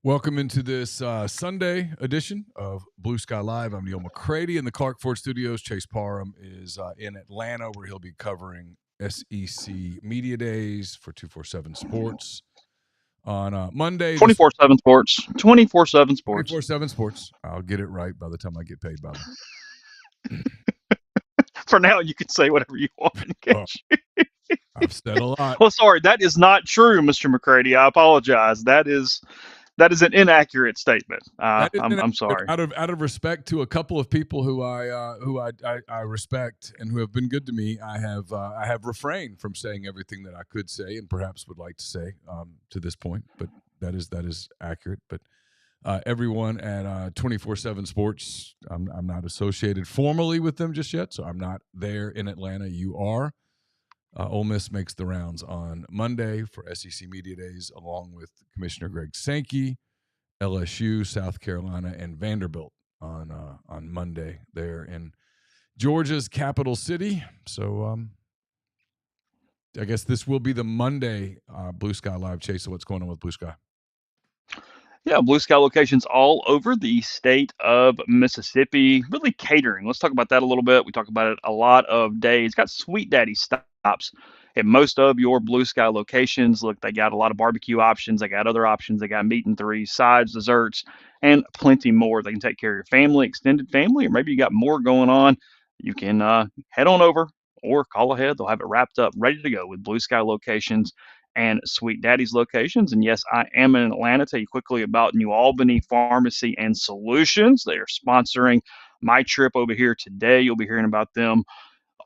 Welcome into this Sunday edition of Blue Sky Live. I'm Neal McCready in the Clark Ford Studios. Chase Parham is in Atlanta, where he'll be covering SEC Media Days for 247 Sports on Monday. 24/7 Sports. 24/7 Sports. 24/7 Sports. I'll get it right by the time I get paid by them. For now, you can say whatever you want. I've said a lot. Well, sorry, that is not true, Mr. McCready. I apologize. That is an inaccurate statement. I'm sorry. Out of respect to a couple of people who I respect and who have been good to me, I have refrained from saying everything that I could say and perhaps would like to say to this point. But that is accurate. But everyone at 24/7 Sports, I'm not associated formally with them just yet, so I'm not there in Atlanta. You are. Ole Miss makes the rounds on Monday for SEC Media Days, along with Commissioner Greg Sankey, LSU, South Carolina, and Vanderbilt on Monday there in Georgia's capital city. So I guess this will be the Monday Blue Sky Live. Chase, so what's going on with Blue Sky? Yeah, Blue Sky locations all over the state of Mississippi, really catering. Let's talk about that a little bit. We talk about it a lot of days. Got Sweet Daddy stops at most of your Blue Sky locations. Look, they got a lot of barbecue options. They got other options. They got meat and three, sides, desserts, and plenty more. They can take care of your family, extended family, or maybe you got more going on. You can head on over or call ahead. They'll have it wrapped up, ready to go with Blue Sky locations and Sweet Daddy's locations. And yes, I am in Atlanta. Tell you quickly about New Albany Pharmacy and Solutions. They are sponsoring my trip over here today. You'll be hearing about them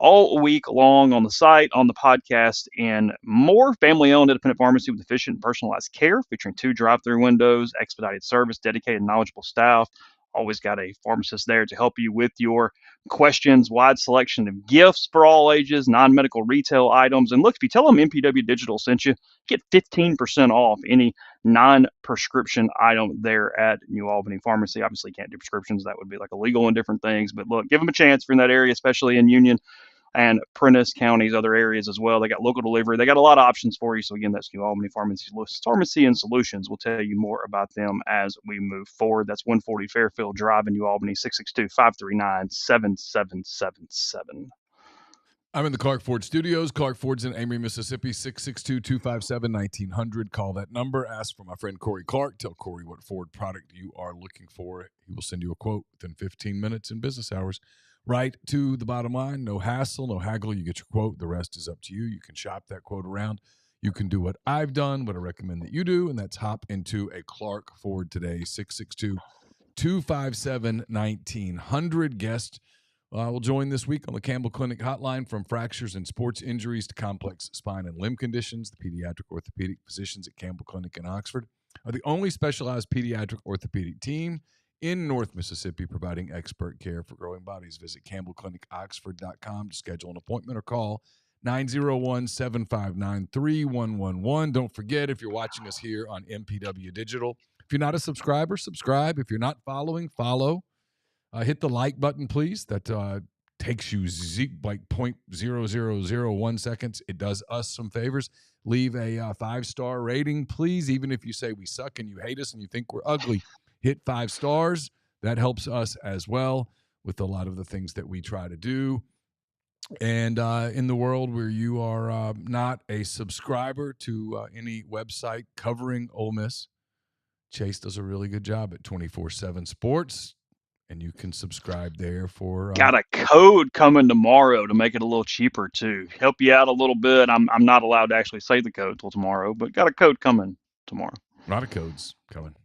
all week long on the site, on the podcast, and more. Family-owned independent pharmacy with efficient and personalized care, featuring 2 drive-through windows, expedited service, dedicated, knowledgeable staff. Always got a pharmacist there to help you with your questions. Wide selection of gifts for all ages, non-medical retail items. And look, if you tell them MPW Digital sent you, get 15% off any non-prescription item there at New Albany Pharmacy. Obviously, you can't do prescriptions. That would be like illegal and different things. But look, give them a chance if you're in that area, especially in Union and Prentice counties, other areas as well. They got local delivery. They got a lot of options for you. So again, that's New Albany Pharmacy and Solutions. We'll tell you more about them as we move forward. That's 140 Fairfield Drive in New Albany, 662-539-7777. I'm in the Clark Ford Studios. Clark Ford's in Amory, Mississippi, 662-257-1900. Call that number. Ask for my friend Corey Clark. Tell Corey what Ford product you are looking for. He will send you a quote within 15 minutes in business hours. Right to the bottom line. No hassle, no haggle. You get your quote. The rest is up to you. You can shop that quote around. You can do what I've done, what I recommend that you do, and that's hop into a Clark Ford today, 662-257-1900. Guest will join this week on the Campbell Clinic hotline. From fractures and sports injuries to complex spine and limb conditions, the pediatric orthopedic physicians at Campbell Clinic in Oxford are the only specialized pediatric orthopedic team in North Mississippi, providing expert care for growing bodies. Visit campbellclinicoxford.com to schedule an appointment or call 901-759-3111. Don't forget, if you're watching us here on MPW Digital, if you're not a subscriber, subscribe. If you're not following, follow. Hit the like button, please. That takes you like 0.0001 seconds. It does us some favors. Leave a 5-star rating, please. Even if you say we suck and you hate us and you think we're ugly, hit 5 stars. That helps us as well with a lot of the things that we try to do. And in the world where you are not a subscriber to any website covering Ole Miss, Chase does a really good job at 24/7 Sports, and you can subscribe there for. Got a code coming tomorrow to make it a little cheaper too. Help you out a little bit. I'm not allowed to actually say the code till tomorrow, but got a code coming tomorrow. A lot of codes coming.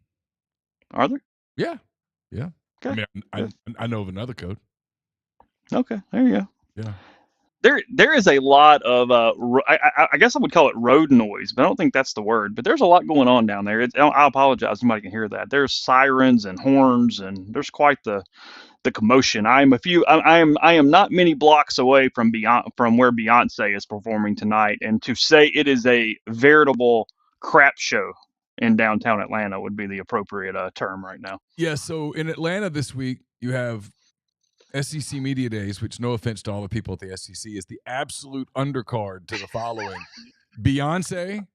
Are there? Yeah. Okay. I know of another code. Okay, there you go. Yeah. There is a lot of I guess I would call it road noise, but I don't think that's the word. But there's a lot going on down there. I apologize, somebody can hear that. There's sirens and horns, and there's quite the commotion. I am not many blocks away from where Beyonce is performing tonight, and to say it is a veritable crap show in downtown Atlanta would be the appropriate term right now. Yeah, so in Atlanta this week, you have SEC Media Days, which, no offense to all the people at the SEC, is the absolute undercard to the following. Beyonce,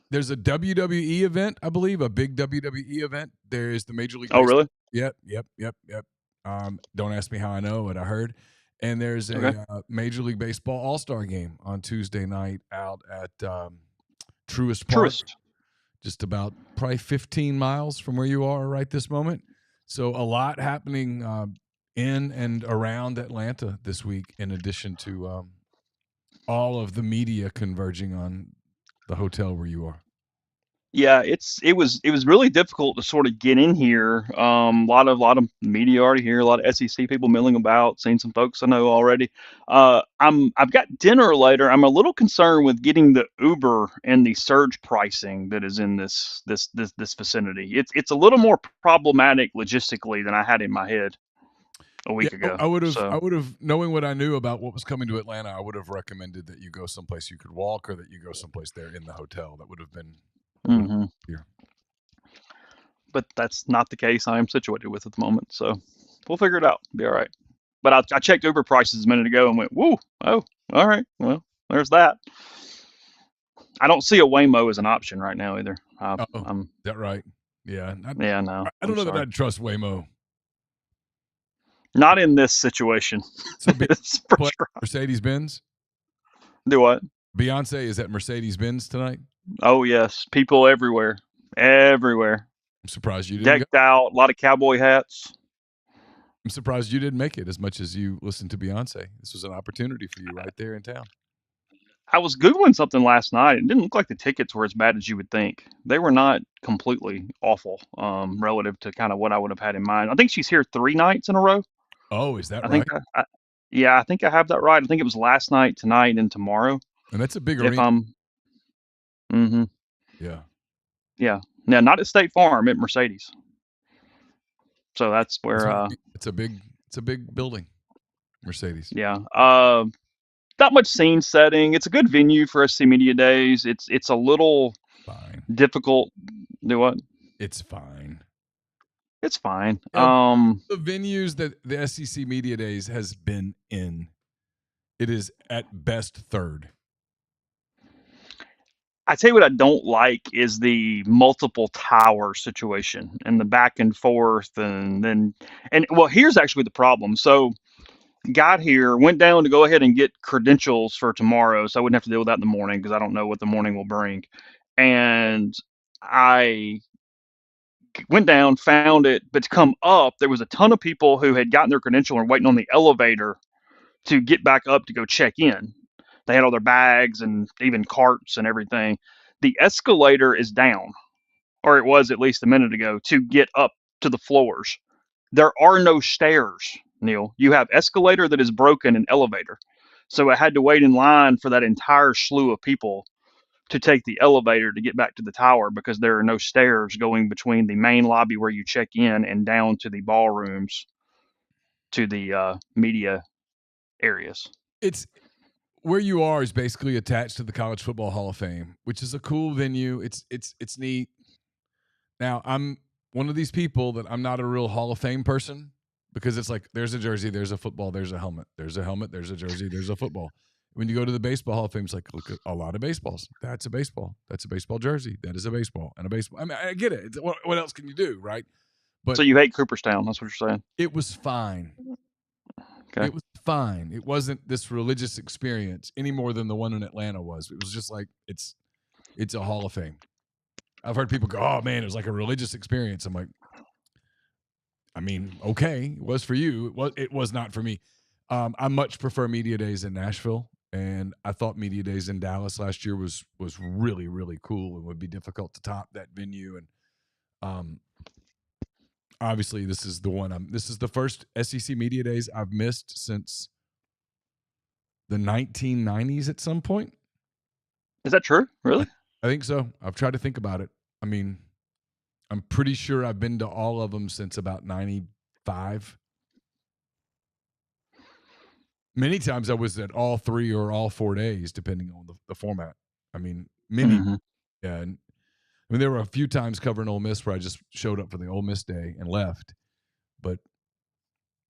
There's a WWE event, I believe, a big WWE event. There is the Major League Oh, Baseball. really? Yep. Don't ask me how I know, but I heard. And there's Okay. a Major League Baseball All-Star game on Tuesday night out at Truist Park, Truist. just about probably 15 miles from where you are right this moment. So a lot happening in and around Atlanta this week, in addition to all of the media converging on the hotel where you are. Yeah, it was really difficult to sort of get in here. A lot of media already here, a lot of SEC people milling about, seen some folks I know already. I've got dinner later. I'm a little concerned with getting the Uber and the surge pricing that is in this vicinity. It's a little more problematic logistically than I had in my head a Yeah, week ago. I would So, have, knowing what I knew about what was coming to Atlanta, I would have recommended that you go someplace you could walk, or that you go someplace there in the hotel. That would have been hmm here. but that's not the case I am situated with at the moment. So we'll figure it out. Be all right. But I checked Uber prices a minute ago and went, woo, oh, all right. Well, there's that. I don't see a Waymo as an option right now either. Oh, is I'm, that right? Yeah, yeah, no, I I'm don't know that sorry. I'd trust Waymo. Not in this situation. So It's for play sure. Mercedes Benz. Do what? Beyonce is at Mercedes Benz tonight. Oh, yes. People everywhere. Everywhere. I'm surprised you didn't go. Decked out, a lot of cowboy hats. I'm surprised you didn't make it as much as you listened to Beyonce. This was an opportunity for you right there in town. I was Googling something last night. It didn't look like the tickets were as bad as you would think. They were not completely awful, relative to kind of what I would have had in mind. I think she's here 3 nights in a row. Oh, is that I think, right? yeah, I think I have that right. I think it was last night, tonight, and tomorrow. And that's a big If arena. I'm, mm-hmm, Yeah. yeah. Now, not at State Farm, at Mercedes. So that's where, It's a big building, Mercedes. yeah. Not much scene setting. It's a good venue for SC Media Days. It's a little Fine. difficult. Do what? It's fine. It's fine. Yeah, the venues that the SEC Media Days has been in, it is at best third. I tell you what I don't like is the multiple tower situation and the back and forth and well, here's actually the problem. So got here, went down to go ahead and get credentials for tomorrow, so I wouldn't have to deal with that in the morning because I don't know what the morning will bring. And I went down, found it, but to come up, there was a ton of people who had gotten their credential and were waiting on the elevator to get back up to go check in. They had all their bags and even carts and everything. The escalator is down, or it was at least a minute ago, to get up to the floors. There are no stairs, Neal. You have escalator that is broken and elevator. So I had to wait in line for that entire slew of people to take the elevator to get back to the tower because there are no stairs going between the main lobby where you check in and down to the ballrooms to the media areas. It's where you are is basically attached to the College Football Hall of Fame, which is a cool venue. It's neat. Now, I'm one of these people that I'm not a real Hall of Fame person, because it's like there's a jersey, there's a football, there's a helmet, there's a jersey, there's a football. When you go to the Baseball Hall of Fame, it's like, look at a lot of baseballs. That's a baseball. That's a baseball jersey. That is a baseball and a baseball. I mean, I get it. What else can you do, right? But So you hate Cooperstown? That's what you're saying? it was fine. Okay. It was fine. It wasn't this religious experience any more than the one in Atlanta was. It was just like it's a Hall of Fame. I've heard people go, "Oh man, it was like a religious experience." I'm like, I mean, okay, it was for you. It was not for me. I much prefer media days in Nashville, and I thought media days in Dallas last year was really really cool and would be difficult to top that venue. And obviously, this is the one. This is the first SEC media days I've missed since the 1990s. At some point, Is that true? Really? I think so. I've tried to think about it. I mean, I'm pretty sure I've been to all of them since about 95. Many times I was at all 3 or all 4 days, depending on the format. I mean, many. Mm-hmm. Yeah. And I mean, there were a few times covering Ole Miss where I just showed up for the Ole Miss day and left. But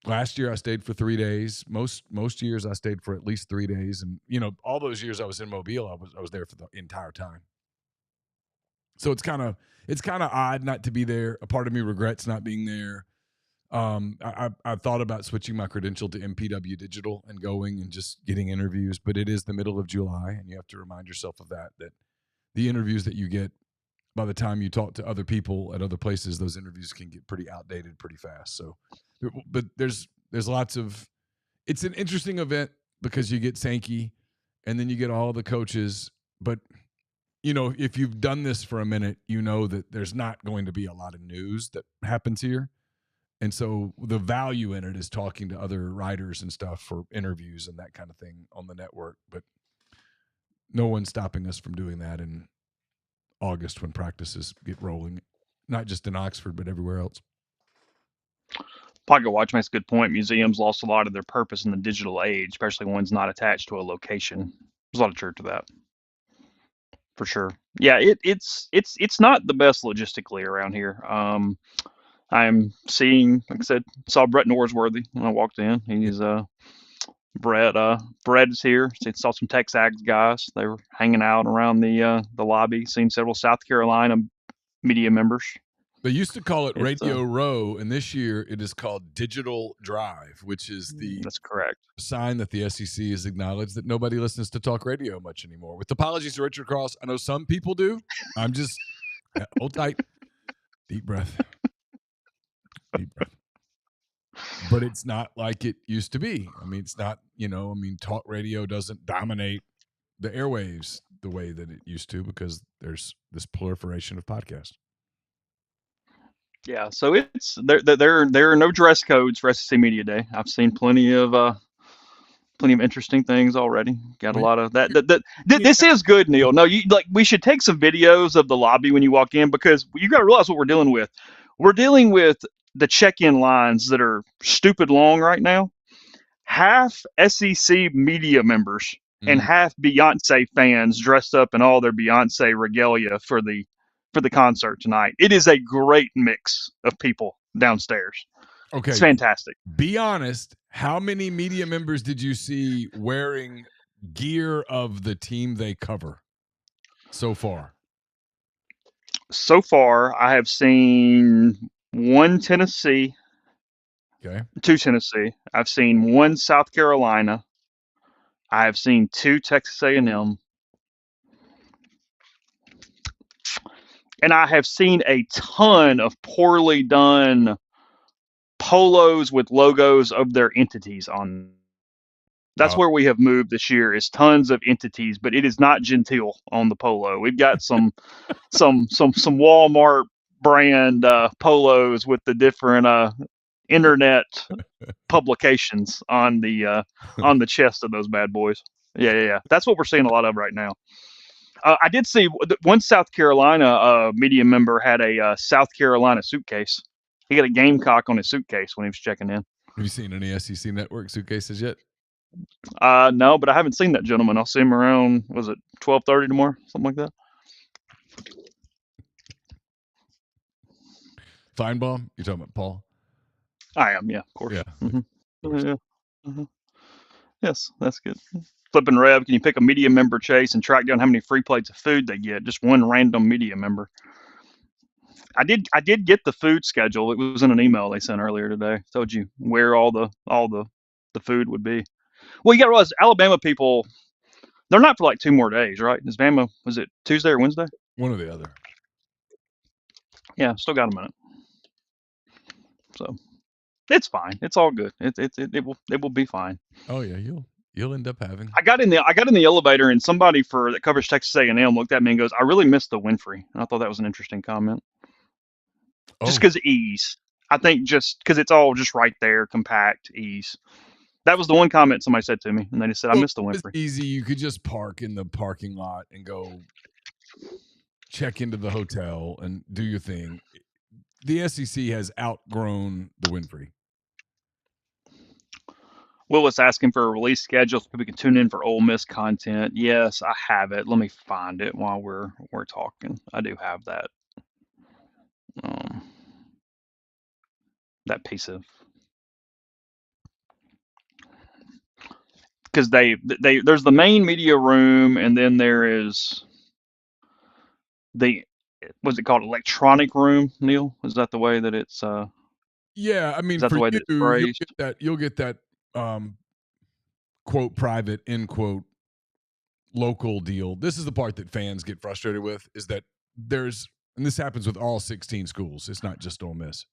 last year I stayed for 3 days. Most years I stayed for at least 3 days. And, all those years I was in Mobile, I was there for the entire time. So it's kind of odd not to be there. A part of me regrets not being there. I thought about switching my credential to MPW Digital and going and just getting interviews, but it is the middle of July, and you have to remind yourself of that the interviews that you get, by the time you talk to other people at other places, those interviews can get pretty outdated pretty fast. So, but there's lots of, it's an interesting event because you get Sankey and then you get all the coaches, but if you've done this for a minute, you know that there's not going to be a lot of news that happens here. And so the value in it is talking to other writers and stuff for interviews and that kind of thing on the network. But no one's stopping us from doing that in August when practices get rolling, not just in Oxford, but everywhere else. Pocket Watch makes a good point. Museums lost a lot of their purpose in the digital age, especially ones not attached to a location. There's a lot of truth to that, for sure. Yeah, it's not the best logistically around here. I'm seeing, like I said, saw Brett Norsworthy when I walked in. He's Brett is here. Saw some Texags guys. They were hanging out around the lobby. Seen several South Carolina media members. They used to call it Radio Row, and this year it is called Digital Drive, which is that's correct sign that the SEC has acknowledged that nobody listens to talk radio much anymore. With apologies to Richard Cross, I know some people do. I'm just hold tight, deep breath, deep breath. But it's not like it used to be. I mean, it's not. Talk radio doesn't dominate the airwaves the way that it used to because there's this proliferation of podcasts. Yeah, so it's there are no dress codes for SEC Media Day. I've seen plenty of interesting things already. Got a lot of that. This is good, Neal. No, we should take some videos of the lobby when you walk in, because you got to realize what we're dealing with. We're dealing with the check-in lines that are stupid long right now. Half SEC media members and half Beyonce fans dressed up in all their Beyonce regalia for the concert tonight. It is a great mix of people downstairs. Okay. It's fantastic. Be honest. How many media members did you see wearing gear of the team they cover so far? So far, I have seen one Tennessee. Okay. 2 Tennessee. I've seen 1 South Carolina. I have seen 2 Texas A&M. And I have seen a ton of poorly done polos with logos of their entities on. That's where we have moved this year, is tons of entities, but it is not genteel on the polo. We've got some Walmart brand polos with the different internet publications on the chest of those bad boys. Yeah. That's what we're seeing a lot of right now. I did see one South Carolina media member had a South Carolina suitcase. He got a Gamecock on his suitcase when he was checking in. Have you seen any SEC Network suitcases yet? No, but I haven't seen that gentleman. I'll see him around, was it 12:30 tomorrow? Something like that. Feinbaum? You're talking about Paul? I am, yeah, of course. Yeah. Mm-hmm. Yeah. Mm-hmm. Yes, that's good. Flipping Rev, can you pick a media member, Chase, and track down how many free plates of food they get? Just one random media member. I did get the food schedule. It was in an email they sent earlier today. Told you where all the food would be. Well, you got to realize Alabama people, they're not for like 2 more days, right? Is Bama, was it Tuesday or Wednesday? One or the other. Yeah, still got a minute. So it's fine. It's all good. It will be fine. Oh yeah, you'll end up having. I got in the elevator, and somebody that covers Texas A&M looked at me and goes, "I really missed the Winfrey." And I thought that was an interesting comment. Just because of ease. I think just because it's all just right there, compact, ease. That was the one comment somebody said to me, and they just said, "I missed the Winfrey." It's easy. You could just park in the parking lot and go check into the hotel and do your thing. The SEC has outgrown the Winfrey. Willis asking for a release schedule so we can tune in for Ole Miss content. Yes, I have it. Let me find it while we're talking. I do have that. That piece of, because there's the main media room, and then there is the was it called electronic room, Neal? Is that the way that it's Yeah, I is mean, that for the way that it's you, phrased? you'll get that quote private end quote local deal. This is the part that fans get frustrated with is that there's and this happens with all 16 schools. It's not just Ole Miss.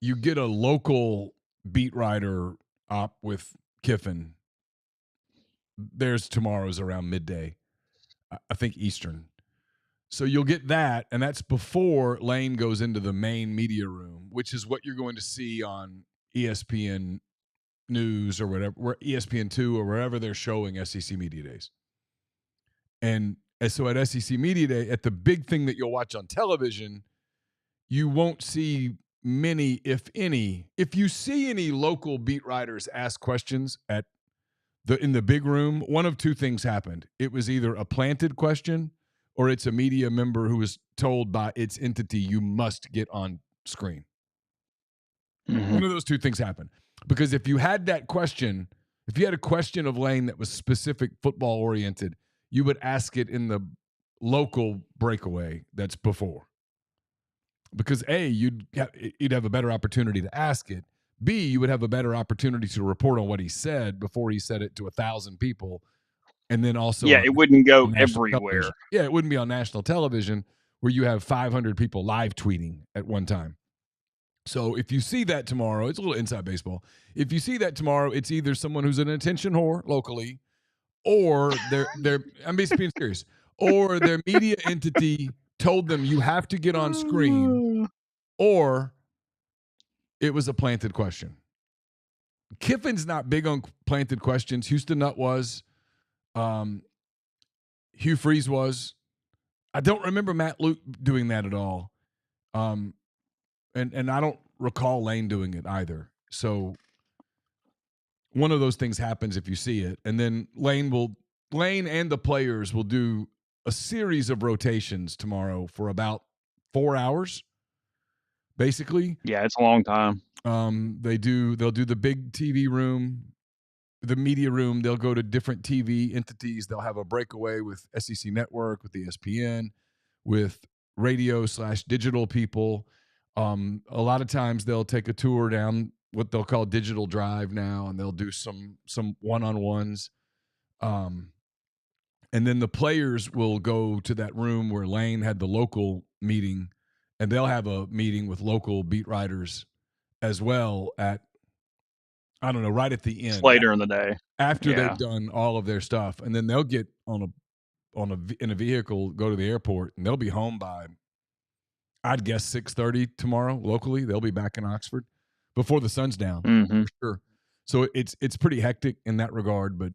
You get a local beat writer op with Kiffin. Theirs tomorrow's around midday, I think Eastern. So you'll get that, and that's before Lane goes into the main media room, which is what you're going to see on ESPN News or whatever, ESPN2 or wherever they're showing SEC Media Days. And so at SEC Media Day, at the big thing that you'll watch on television, you won't see many, if any. If you see any local beat writers ask questions in the big room, one of two things happened. It was either a planted question or it's a media member who was told by its entity, you must get on screen. Mm-hmm. One of those two things happened. Because if you had that question, if you had a question of Lane that was specific football oriented, you would ask it in the local breakaway that's before. Because A, you'd have a better opportunity to ask it. B, you would have a better opportunity to report on what he said before he said it to 1,000 people, and then also Yeah, on it wouldn't go national everywhere. television. Yeah, it wouldn't be on national television where you have 500 people live tweeting at one time. So if you see that tomorrow, it's a little inside baseball. If you see that tomorrow, it's either someone who's an attention whore locally, or I'm basically being serious, or their media entity told them you have to get on screen, or it was a planted question. Kiffin's not big on planted questions. Houston Nutt was. Hugh Freeze was. I don't remember Matt Luke doing that at all. And I don't recall Lane doing it either. So one of those things happens if you see it. And then Lane and the players will do a series of rotations tomorrow for about 4 hours, basically. Yeah, it's a long time. They'll do the big TV room, the media room. They'll go to different TV entities. They'll have a breakaway with SEC Network, with ESPN, with radio/digital people. A lot of times they'll take a tour down what they'll call Digital Drive now, and they'll do some one-on-ones. And then the players will go to that room where Lane had the local meeting, and they'll have a meeting with local beat writers as well at, I don't know, right at the It's end later in the day. after they've Yeah. done all of their stuff, and then they'll get in a vehicle, go to the airport, and they'll be home by, I'd guess, 6:30 tomorrow locally. They'll be back in Oxford before the sun's down, Mm-hmm. for sure. So it's pretty hectic in that regard, but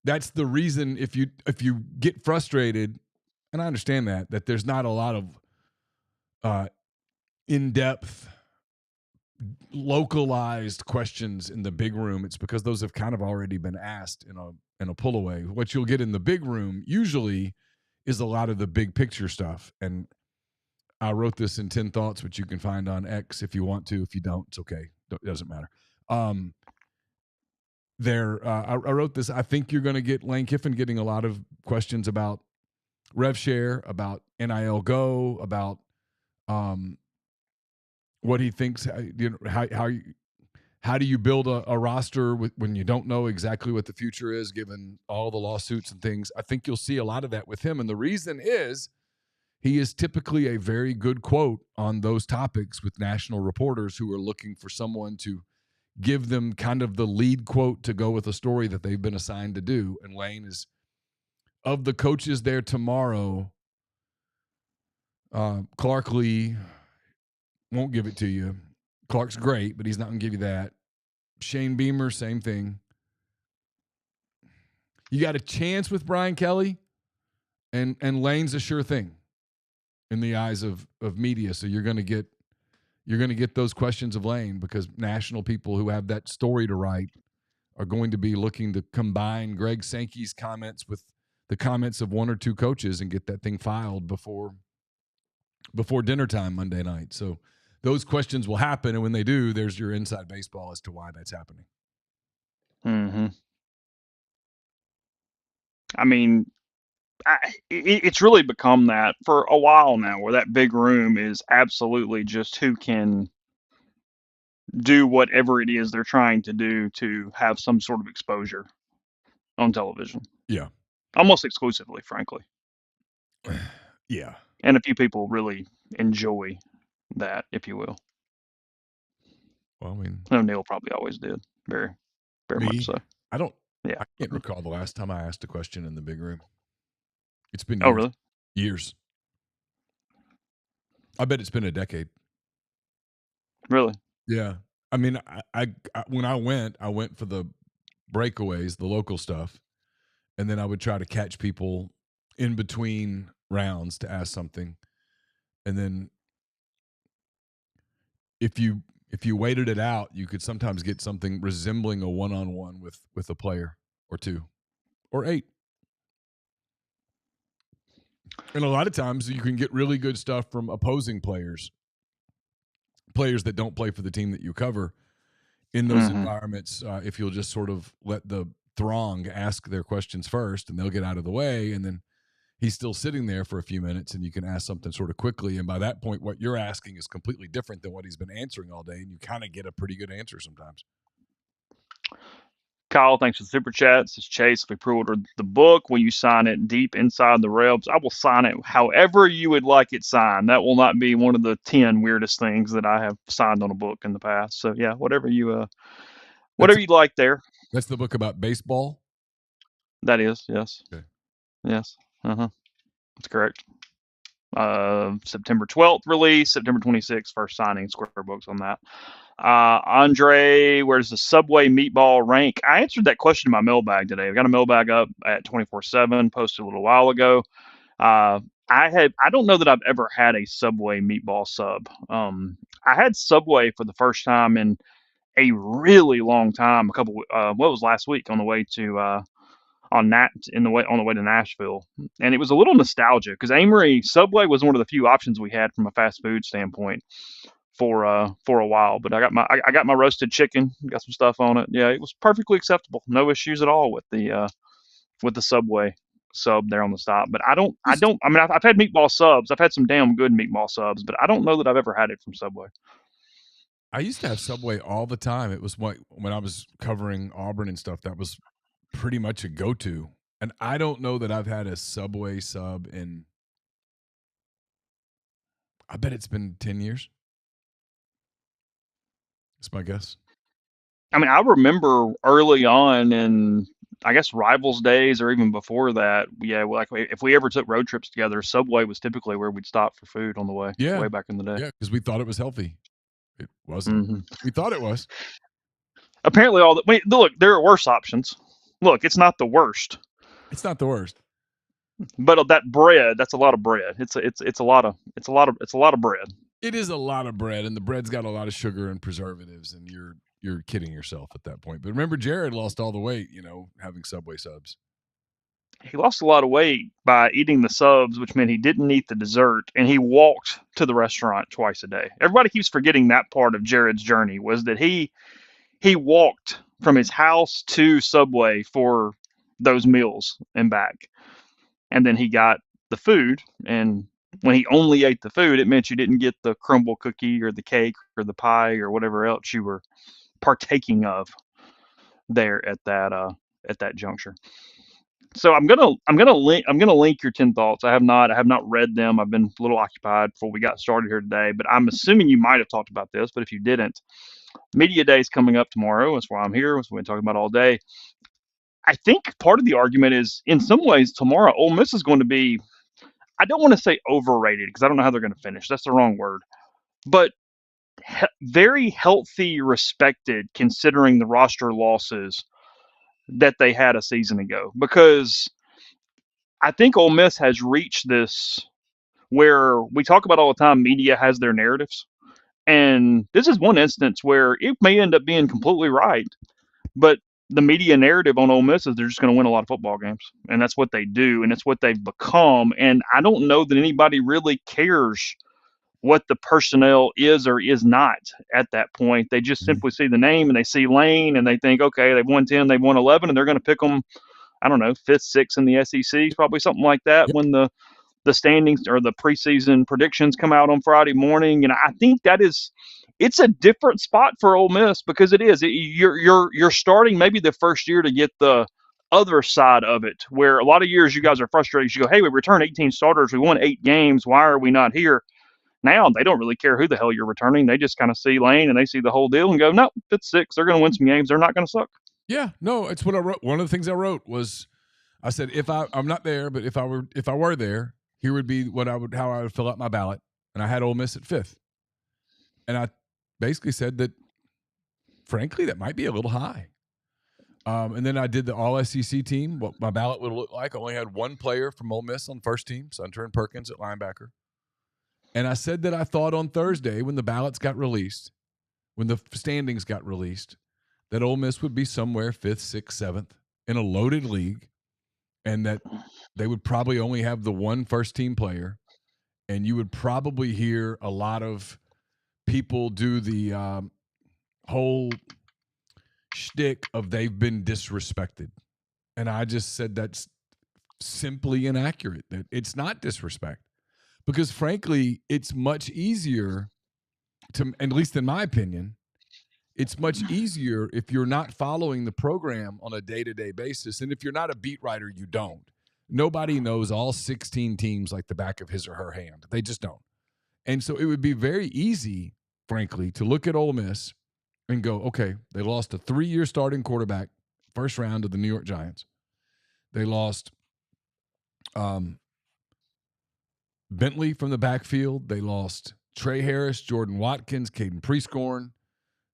that's the reason if you get frustrated, and I understand that there's not a lot of in-depth localized questions in the big room, it's because those have kind of already been asked in a pull away. What you'll get in the big room usually is a lot of the big picture stuff. And I wrote this in 10 thoughts, which you can find on X if you want to. If you don't, it's okay. It doesn't matter. I wrote this. I think you're going to get Lane Kiffin getting a lot of questions about rev share, about NIL Go, about what he thinks. How do you build a roster when you don't know exactly what the future is, given all the lawsuits and things? I think you'll see a lot of that with him, and the reason is he is typically a very good quote on those topics with national reporters who are looking for someone to give them kind of the lead quote to go with a story that they've been assigned to do. And Lane is, of the coaches there tomorrow, Clark Lee won't give it to you. Clark's great, but he's not going to give you that. Shane Beamer, same thing. You got a chance with Brian Kelly, and Lane's a sure thing in the eyes of media. So you're going to get those questions of Lane because national people who have that story to write are going to be looking to combine Greg Sankey's comments with the comments of one or two coaches and get that thing filed before dinner time Monday night. So those questions will happen, and when they do, there's your inside baseball as to why that's happening. Mm-hmm. I mean, it's really become that for a while now, where that big room is absolutely just who can do whatever it is they're trying to do to have some sort of exposure on television, Yeah. almost exclusively, frankly. Yeah. And a few people really enjoy that, if you will. Well, I mean, I know Neal probably always did, very, very much me, so. I don't, Yeah. I can't recall the last time I asked a question in the big room. It's been Oh, years. really? Years. I bet it's been a decade. Really? Yeah. I mean, I when I went for the breakaways, the local stuff, and then I would try to catch people in between rounds to ask something. And then if you waited it out, you could sometimes get something resembling a one-on-one with a player or two or eight. And a lot of times you can get really good stuff from opposing players that don't play for the team that you cover in those Mm-hmm. environments. If you'll just sort of let the throng ask their questions first, and they'll get out of the way, and then he's still sitting there for a few minutes, and you can ask something sort of quickly. And by that point, what you're asking is completely different than what he's been answering all day, and you kind of get a pretty good answer sometimes. Kyle, thanks for the super chat. Says Chase, if we pre-order the book, will you sign it deep inside the rails? I will sign it however you would like it signed. That will not be one of the 10 weirdest things that I have signed on a book in the past. So yeah, whatever That's you'd like there. that's the book about baseball. That is, yes. Okay. Yes. That's correct. September 12th release, September 26th, first signing, Square Books on that. Andre, where's the Subway meatball rank? I answered that question in my mailbag today. I've got a mailbag up at 24/7, posted a little while ago. I don't know that I've ever had a Subway meatball sub. I had Subway for the first time in a really long time. What was last week on the way to on the way to Nashville, and it was a little nostalgia because Amory Subway was one of the few options we had from a fast food standpoint for a while. But I got my roasted chicken, got some stuff on it. Yeah, it was perfectly acceptable, no issues at all with the Subway sub there on the stop. But I mean, I've had meatball subs. I've had some damn good meatball subs, but I don't know that I've ever had it from Subway. I used to have Subway all the time. It was when I was covering Auburn and stuff. That was pretty much a go-to. And I don't know that I've had a Subway sub in. I bet it's been 10 years. That's my guess. I mean, I remember early on in, I guess, Rivals days or even before that. Yeah, like if we ever took road trips together, Subway was typically where we'd stop for food on the way, Yeah. way back in the day. Yeah, because we thought it was healthy. It wasn't. Hmm. We thought it was. Apparently, look, there are worse options. Look, it's not the worst, It's not the worst. but that bread, that's a lot of bread. It's a lot of bread. It is a lot of bread, and the bread's got a lot of sugar and preservatives, and you're kidding yourself at that point. But remember, Jared lost all the weight, having Subway subs. He lost a lot of weight by eating the subs, which meant he didn't eat the dessert, and he walked to the restaurant twice a day. Everybody keeps forgetting that part of Jared's journey was that he walked from his house to Subway for those meals and back. And then he got the food. And when he only ate the food, it meant you didn't get the crumble cookie or the cake or the pie or whatever else you were partaking of there at that juncture. So I'm gonna link your 10 thoughts. I have not read them. I've been a little occupied before we got started here today, but I'm assuming you might have talked about this. But if you didn't, media day is coming up tomorrow. That's why I'm here. That's what we've been talking about all day. I think part of the argument is, in some ways, tomorrow Ole Miss is going to be, I don't want to say overrated because I don't know how they're going to finish. That's the wrong word. But very healthy, respected, considering the roster losses that they had a season ago. Because I think Ole Miss has reached this where we talk about all the time, media has their narratives. And this is one instance where it may end up being completely right, but the media narrative on Ole Miss is they're just going to win a lot of football games, and that's what they do, and it's what they've become. And I don't know that anybody really cares what the personnel is or is not at that point. They just simply see the name and they see Lane and they think, okay, they've won 10, they've won 11, and they're going to pick them I don't know, fifth, sixth in the SEC, probably something like that Yep. when the standings or the preseason predictions come out on Friday morning. And I think it's a different spot for Ole Miss because you're starting maybe the first year to get the other side of it, where a lot of years you guys are frustrated. You go, hey, we returned 18 starters, we won 8 games. Why are we not here? Now they don't really care who the hell you're returning. They just kind of see Lane and they see the whole deal and go, no, it's six. They're going to win some games. They're not going to suck. Yeah, no, it's what I wrote. One of the things I wrote was, I said, I'm not there, but if I were there, here would be how I would fill out my ballot, and I had Ole Miss at 5th, and I basically said that, frankly, that might be a little high. And then I did the All SEC team. What my ballot would look like. I only had one player from Ole Miss on first team, Sunturn Perkins at linebacker. And I said that I thought on Thursday when the ballots got released, when the standings got released, that Ole Miss would be somewhere 5th, 6th, 7th in a loaded league, and that they would probably only have the one first-team player, and you would probably hear a lot of people do the whole shtick of they've been disrespected. And I just said that's simply inaccurate, that it's not disrespect. Because, frankly, it's much easier to, at least in my opinion, it's much easier if you're not following the program on a day-to-day basis. And if you're not a beat writer, you don't. Nobody knows all 16 teams like the back of his or her hand. They just don't. And so it would be very easy, frankly, to look at Ole Miss and go, okay, they lost a 3-year starting quarterback, first round of the New York Giants. They lost Bentley from the backfield. They lost Trey Harris, Jordan Watkins, Caden Prescorn.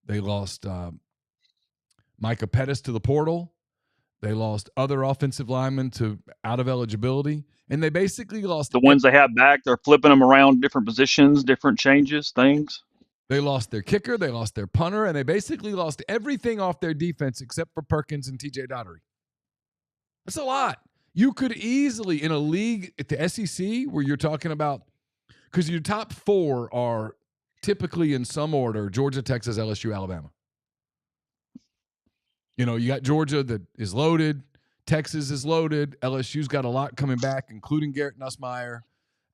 They lost Micah Pettis to the portal. They lost other offensive linemen to out of eligibility. And they basically lost the ones they have back. They're flipping them around different positions, different changes, things. They lost their kicker. They lost their punter. And they basically lost everything off their defense except for Perkins and TJ Daugherty. That's a lot. You could easily, in a league at the SEC where you're talking about, because your top 4 are typically in some order: Georgia, Texas, LSU, Alabama. You know, you got Georgia that is loaded. Texas is loaded. LSU's got a lot coming back, including Garrett Nussmeier.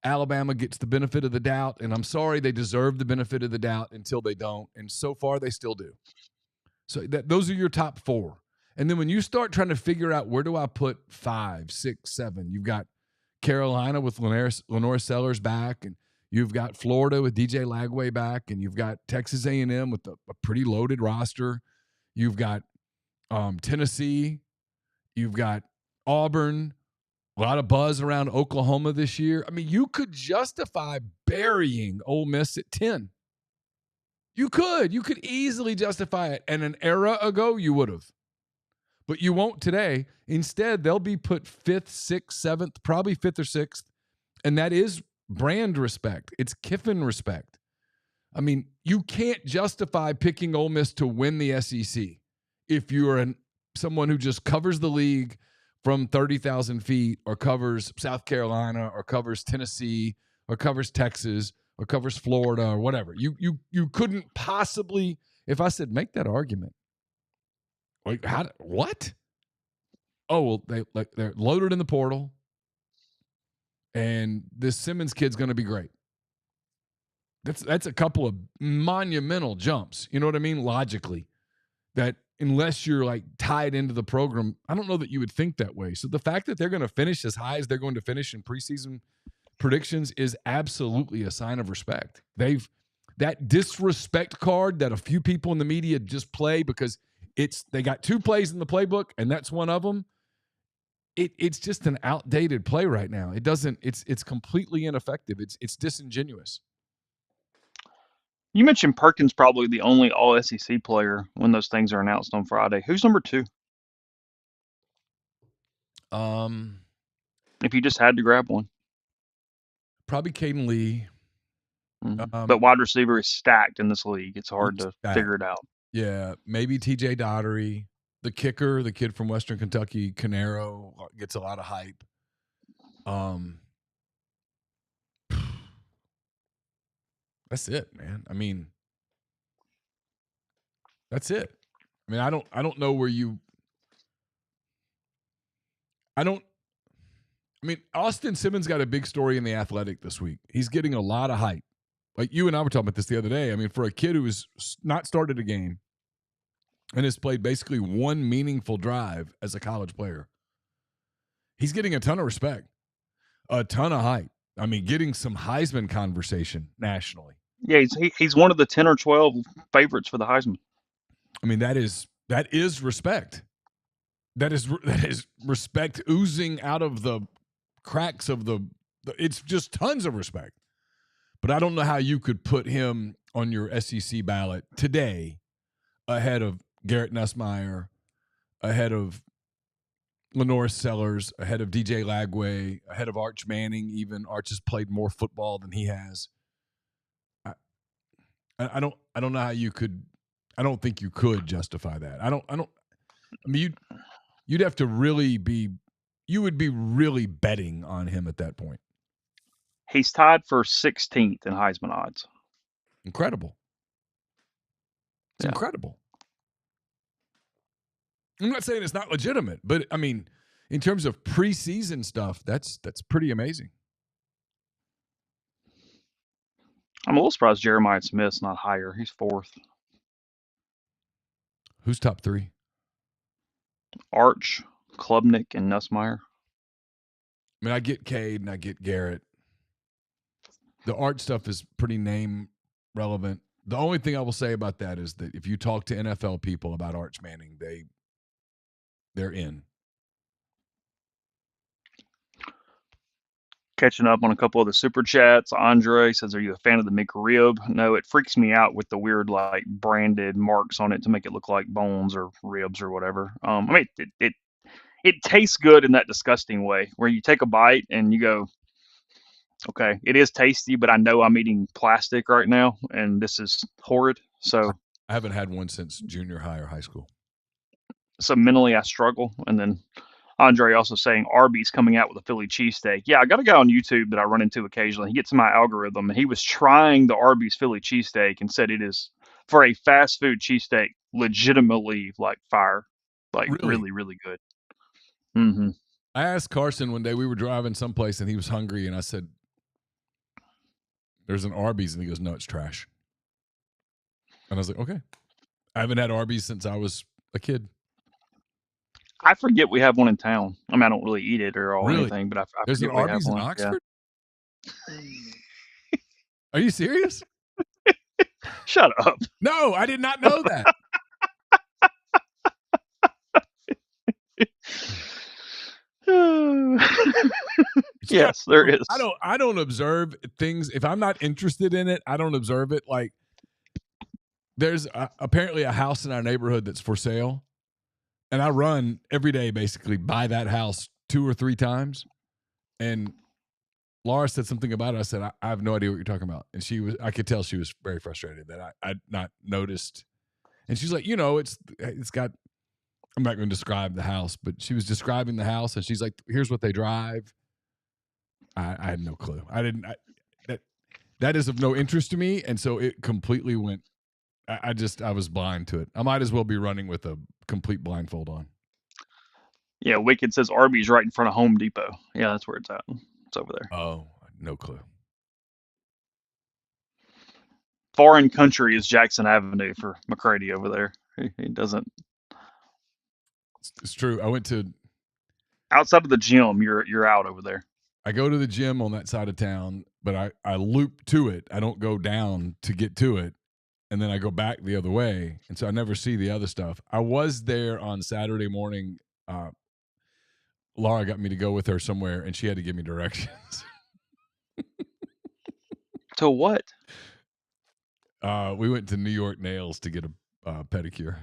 Alabama gets the benefit of the doubt, and I'm sorry, they deserve the benefit of the doubt until they don't, and so far they still do. So those are your top 4. And then when you start trying to figure out where do I put 5, 6, 7, you've got Carolina with Lenore Sellers back, and you've got Florida with DJ Lagway back, and you've got Texas A&M with a pretty loaded roster. You've got Tennessee. You've got Auburn. A lot of buzz around Oklahoma this year. I mean, you could justify burying Ole Miss at 10. You could. You could easily justify it. And an era ago, you would have. But you won't today. Instead, they'll be put 5th, 6th, 7th, probably 5th or 6th. And that is brand respect. It's Kiffin respect. I mean, you can't justify picking Ole Miss to win the SEC if you're someone who just covers the league from 30,000 feet, or covers South Carolina, or covers Tennessee, or covers Texas, or covers Florida, or whatever. You couldn't possibly, if I said make that argument. Like, what? Oh, well, they're loaded in the portal, and this Simmons kid's going to be great. That's a couple of monumental jumps. You know what I mean? Logically, that unless you're like tied into the program, I don't know that you would think that way. So the fact that they're going to finish as high as they're going to finish in preseason predictions is absolutely a sign of respect. That disrespect card that a few people in the media just play because they got 2 plays in the playbook and that's one of them. It's just an outdated play right now. It's completely ineffective. It's disingenuous. You mentioned Perkins, probably the only All SEC player when those things are announced on Friday. Who's number 2? If you just had to grab one, probably Caden Lee. But wide receiver is stacked in this league. It's hard to figure it out. Yeah, maybe TJ Daugherty. The kicker, the kid from Western Kentucky, Canaro, gets a lot of hype. That's it, man. I mean, that's it. I mean, I don't know where you. I mean, Austin Simmons got a big story in The Athletic this week. He's getting a lot of hype. Like you and I were talking about this the other day. I mean, for a kid who has not started a game and has played basically one meaningful drive as a college player, he's getting a ton of respect, a ton of hype. I mean, getting some Heisman conversation nationally. Yeah, he's one of the 10 or 12 favorites for the Heisman. I mean, that is respect. That is respect oozing out of the cracks of the it's just tons of respect. But I don't know how you could put him on your SEC ballot today ahead of Garrett Nussmeier, ahead of Lenore Sellers, ahead of DJ Lagway, ahead of Arch Manning. Even Arch has played more football than he has. I don't know how you could. I don't think you could justify that. I mean, you'd have to really be. You would be really betting on him at that point. He's tied for 16th in Heisman odds. Incredible. It's incredible. I'm not saying it's not legitimate, but I mean, in terms of preseason stuff, that's pretty amazing. I'm a little surprised Jeremiah Smith's not higher. He's 4th. Who's top 3? Arch, Klubnik, and Nussmeier. I mean, I get Cade and I get Garrett. The Arch stuff is pretty name relevant. The only thing I will say about that is that if you talk to NFL people about Arch Manning, they're in. Catching up on a couple of the super chats. Andre says, "Are you a fan of the McRib?" No, it freaks me out with the weird like branded marks on it to make it look like bones or ribs or whatever. I mean, it tastes good in that disgusting way where you take a bite and you go, okay, it is tasty, but I know I'm eating plastic right now, and this is horrid. So I haven't had one since junior high or high school. So mentally, I struggle. And then Andre also saying Arby's coming out with a Philly cheesesteak. Yeah, I got a guy on YouTube that I run into occasionally. He gets in my algorithm, and he was trying the Arby's Philly cheesesteak and said it is, for a fast food cheesesteak, legitimately like fire, like really, really good. Mm-hmm. I asked Carson one day, we were driving someplace, and he was hungry, and I said, "There's an Arby's," and he goes, "No, it's trash." And I was like, okay. I haven't had Arby's since I was a kid. I forget we have one in town. I mean, I don't really eat it or anything, but I There's an forget we Arby's have in one. Oxford? Yeah. Are you serious? Shut up. No, I did not know that. Yes, there is. I don't observe things. If I'm not interested in it, I don't observe it. Like, there's apparently a house in our neighborhood that's for sale, and I run every day basically by that house 2 or 3 times. And Laura said something about it. I said, I have no idea what you're talking about. And I could tell she was very frustrated that I'd not noticed. And she's like, it's got, I'm not going to describe the house, but she was describing the house, and she's like, here's what they drive. I had no clue. That is of no interest to me. And so it completely went, I was blind to it. I might as well be running with a complete blindfold on. Yeah, Wicked says Arby's right in front of Home Depot. Yeah, that's where it's at. It's over there. Oh, no clue. Foreign country is Jackson Avenue for McCready over there. He doesn't. It's true. I went to outside of the gym. You're out over there. I go to the gym on that side of town, but I loop to it. I don't go down to get to it, and then I go back the other way, and so I never see the other stuff. I was there on Saturday morning. Laura got me to go with her somewhere, and she had to give me directions. To what? We went to New York Nails to get a pedicure.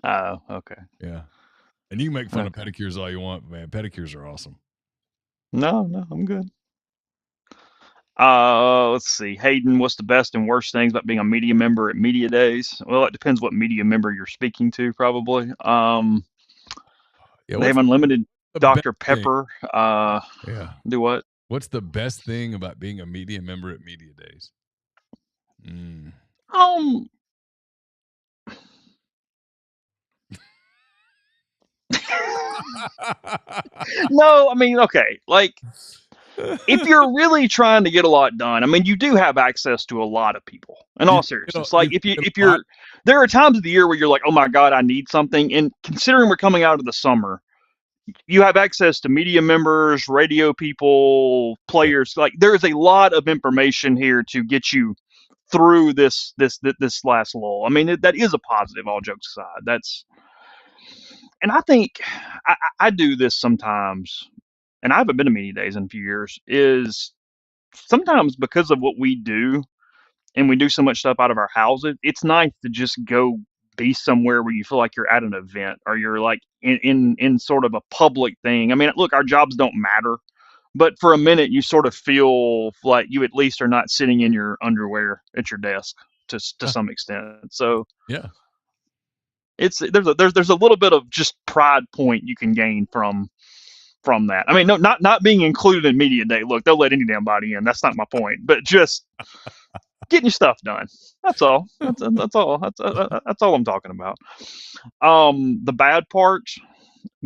Oh, okay. Yeah. And you can make fun of pedicures all you want, man. Pedicures are awesome. No, I'm good. Let's see. Hayden, what's the best and worst things about being a media member at media days? Well, it depends what media member you're speaking to, probably. They have unlimited Dr. Pepper. Yeah. Do what? What's the best thing about being a media member at media days? No, I mean, okay, like if you're really trying to get a lot done, I mean, you do have access to a lot of people. In all seriousness, like you if a lot. you're, there are times of the year where you're like, oh my god, I need something. And considering we're coming out of the summer, you have access to media members, radio people, Yep. players. Like there's a lot of information here to get you through this last lull. I mean, that is a positive. All jokes aside, that's, and I think I do this sometimes, and I haven't been to media days in a few years. Is sometimes because of what we do, and we do so much stuff out of our houses, it's nice to just go be somewhere where you feel like you're at an event or you're like in sort of a public thing. I mean, look, our jobs don't matter, but for a minute you sort of feel like you at least are not sitting in your underwear at your desk to Yeah. some extent. So Yeah. it's there's a little bit of just pride point you can gain from that. I mean, no, not being included in media day. Look, they'll let any damn body in. That's not my point. But just getting your stuff done. That's all. That's all. That's all I'm talking about. The bad part,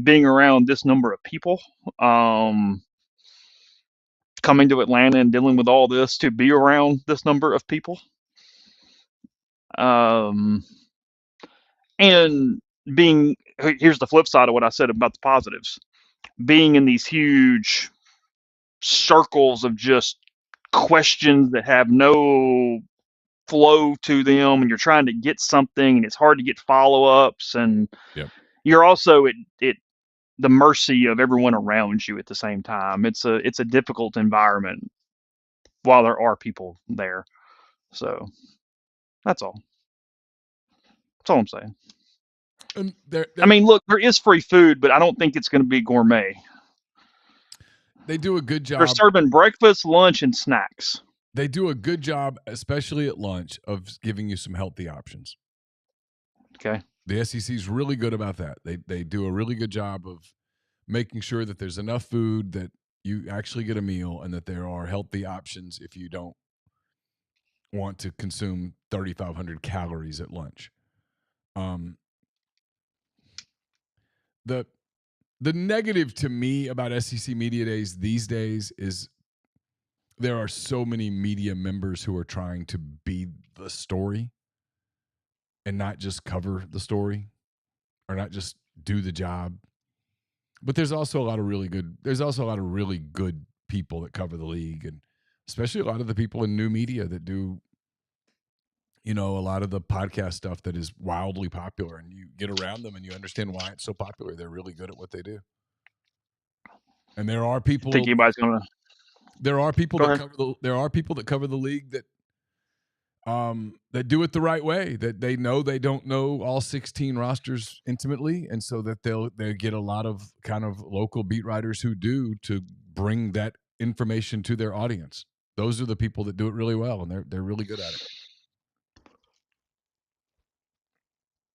being around this number of people, um, coming to Atlanta and dealing with all this to be around this number of people, um, and being, here's the flip side of what I said about the positives. Being in these huge circles of just questions that have no flow to them, and you're trying to get something and it's hard to get follow-ups, and Yep. you're also at the mercy of everyone around you at the same time. It's a difficult environment while there are people there. So that's all. That's all I'm saying. And I mean, look, there is free food, but I don't think it's going to be gourmet. they do a good They're job. serving breakfast, lunch, and snacks. They do a good job, especially at lunch, of giving you some healthy options. Okay. The SEC is really good about that. They do a really good job of making sure that there's enough food that you actually get a meal and that there are healthy options if you don't want to consume 3,500 calories at lunch. Um, the the negative to me about SEC media days these days is there are so many media members who are trying to be the story and not just cover the story or not just do the job. But there's also a lot of really good people that cover the league, and especially a lot of the people in new media that do, a lot of the podcast stuff that is wildly popular, and you get around them and you understand why it's so popular. They're really good at what they do. And there are I think people anybody's going to there are people go that ahead. cover the league that do it the right way, that they know they don't know all 16 rosters intimately, and so that they get a lot of kind of local beat writers who do to bring that information to their audience. Those are the people that do it really well, and they're really good at it.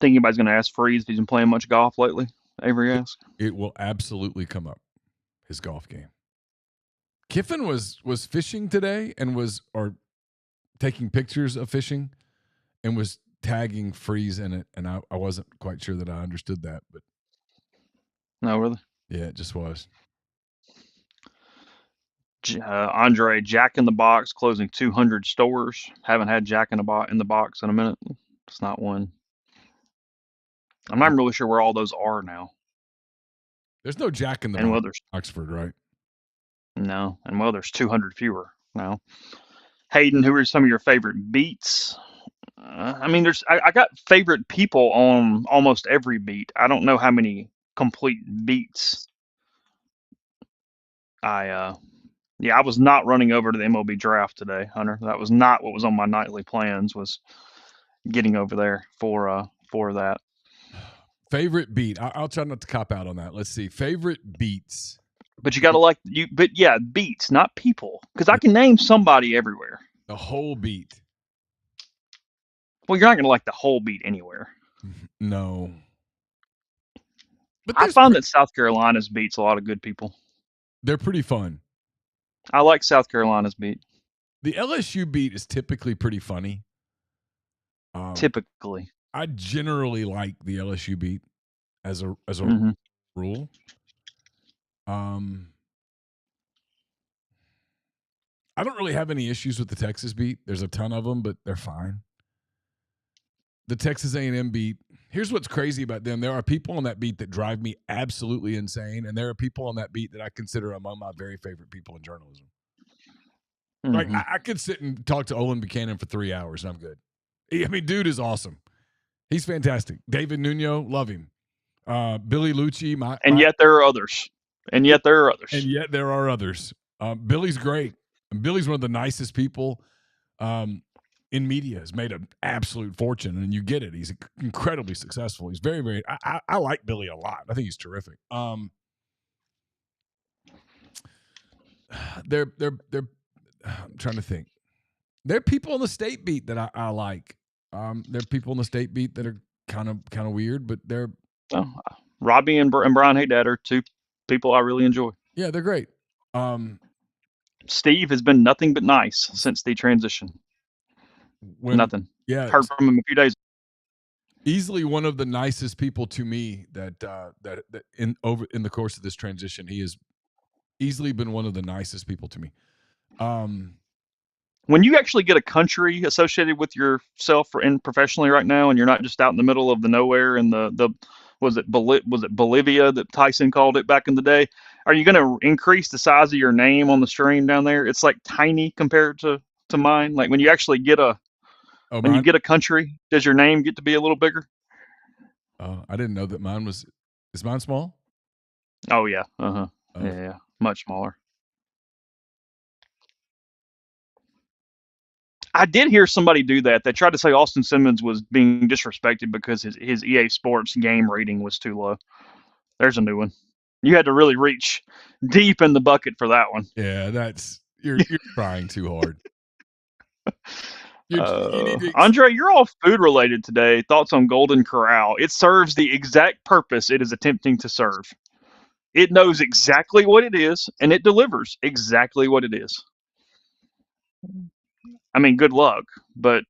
Think anybody's going to ask Freeze if he's been playing much golf lately? Avery asked. It will absolutely come up, his golf game. Kiffin was fishing today and or taking pictures of fishing and was tagging Freeze in it, and I wasn't quite sure that I understood that, but No, really. yeah, it just was. Andre, Jack in the Box closing 200 stores. Haven't had Jack in the Box in a minute. It's not one. I'm not even really sure where all those are now. There's no Jack in the And Box well, in Oxford, right? no, and well, there's 200 fewer now. Hayden, who are some of your favorite beats? I mean, I got favorite people on almost every beat. I don't know how many complete beats I was not running over to the MLB draft today, Hunter. That was not what was on my nightly plans, was getting over there for that. Favorite beat. I'll try not to cop out on that. Let's see. Favorite beats. But you got to like you. But yeah, beats, not people, because I can name somebody everywhere. The whole beat. Well, you're not gonna like the whole beat anywhere. No. But I find that South Carolina's beats a lot of good people. They're pretty fun. I like South Carolina's beat. The LSU beat is typically pretty funny. Typically, I generally like the LSU beat as a rule. I don't really have any issues with the Texas beat. There's a ton of them, but they're fine. The Texas A&M beat, here's what's crazy about them. There are people on that beat that drive me absolutely insane, and there are people on that beat that I consider among my very favorite people in journalism. Mm-hmm. Like, I could sit and talk to Olin Buchanan for 3 hours, and I'm good. I mean, dude is awesome. He's fantastic. David Nuno, love him. Billy Lucci. Yet there are others. And yet there are others. Billy's great. And Billy's one of the nicest people in media. Has made an absolute fortune, and you get it. He's incredibly successful. He's very, very. I like Billy a lot. I think he's terrific. They're. I'm trying to think. There are people on the state beat that I like. There are people on the state beat that are kind of weird, but they're. Robbie and Brian Haydad are two people I really enjoy. Yeah, they're great. Steve has been nothing but nice since the transition. Nothing. Yeah, heard from him a few days. Easily one of the nicest people to me that in the course of this transition, he has easily been one of the nicest people to me. When you actually get a country associated with yourself and professionally right now, and you're not just out in the middle of the nowhere in the was it Bolivia that Tyson called it back in the day? Are you going to increase the size of your name on the stream down there? It's like tiny compared to mine. Like when you actually get you get a country, does your name get to be a little bigger? Oh, I didn't know that mine was. Is mine small? Oh yeah. Yeah, much smaller. I did hear somebody do that. They tried to say Austin Simmons was being disrespected because his EA Sports game rating was too low. There's a new one. You had to really reach deep in the bucket for that one. Yeah, you're trying too hard. Andre, you're all food related today. Thoughts on Golden Corral? It serves the exact purpose it is attempting to serve. It knows exactly what it is, and it delivers exactly what it is. I mean, good luck, but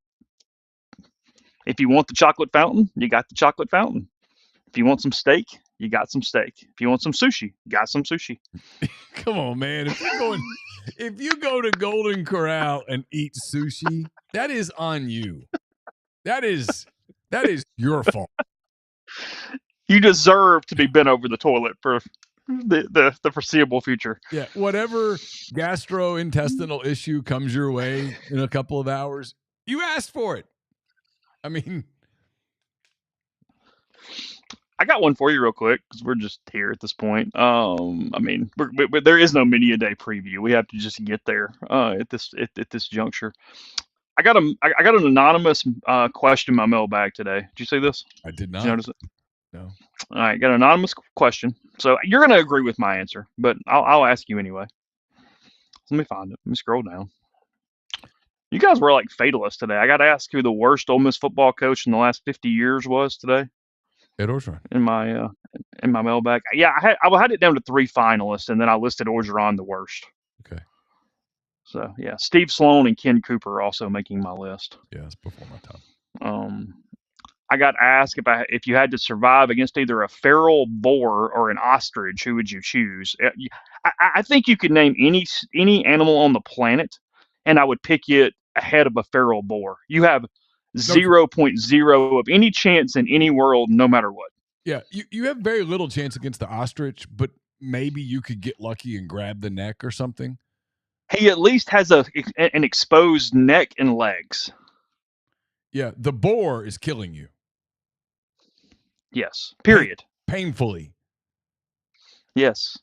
if you want the chocolate fountain, you got the chocolate fountain. If you want some steak, you got some steak. If you want some sushi, you got some sushi. Come on, man. If you go to Golden Corral and eat sushi, that is on you. That is your fault. You deserve to be bent over the toilet for the foreseeable future. Yeah, whatever gastrointestinal issue comes your way in a couple of hours, you asked for it. I mean, I got one for you real quick because we're just here at this point. I mean, there is no media day preview. We have to just get there at this juncture. I got an anonymous question in my mailbag today. Did you see this? I did not. Did you notice it? No. All right, got an anonymous question. So you're going to agree with my answer, but I'll ask you anyway. Let me find it. Let me scroll down. You guys were like fatalists today. I got to ask who the worst Ole Miss football coach in the last 50 years was today. Ed Orgeron. In my mailbag. Yeah, I had it down to 3 finalists, and then I listed Orgeron the worst. Okay. So yeah, Steve Sloan and Ken Cooper are also making my list. Yeah, it's before my time. I got asked if you had to survive against either a feral boar or an ostrich, who would you choose? I think you could name any animal on the planet, and I would pick it ahead of a feral boar. You have 0.0 of any chance in any world, no matter what. Yeah, you have very little chance against the ostrich, but maybe you could get lucky and grab the neck or something. He at least has an exposed neck and legs. Yeah, the boar is killing you. Yes, period. Painfully. Yes,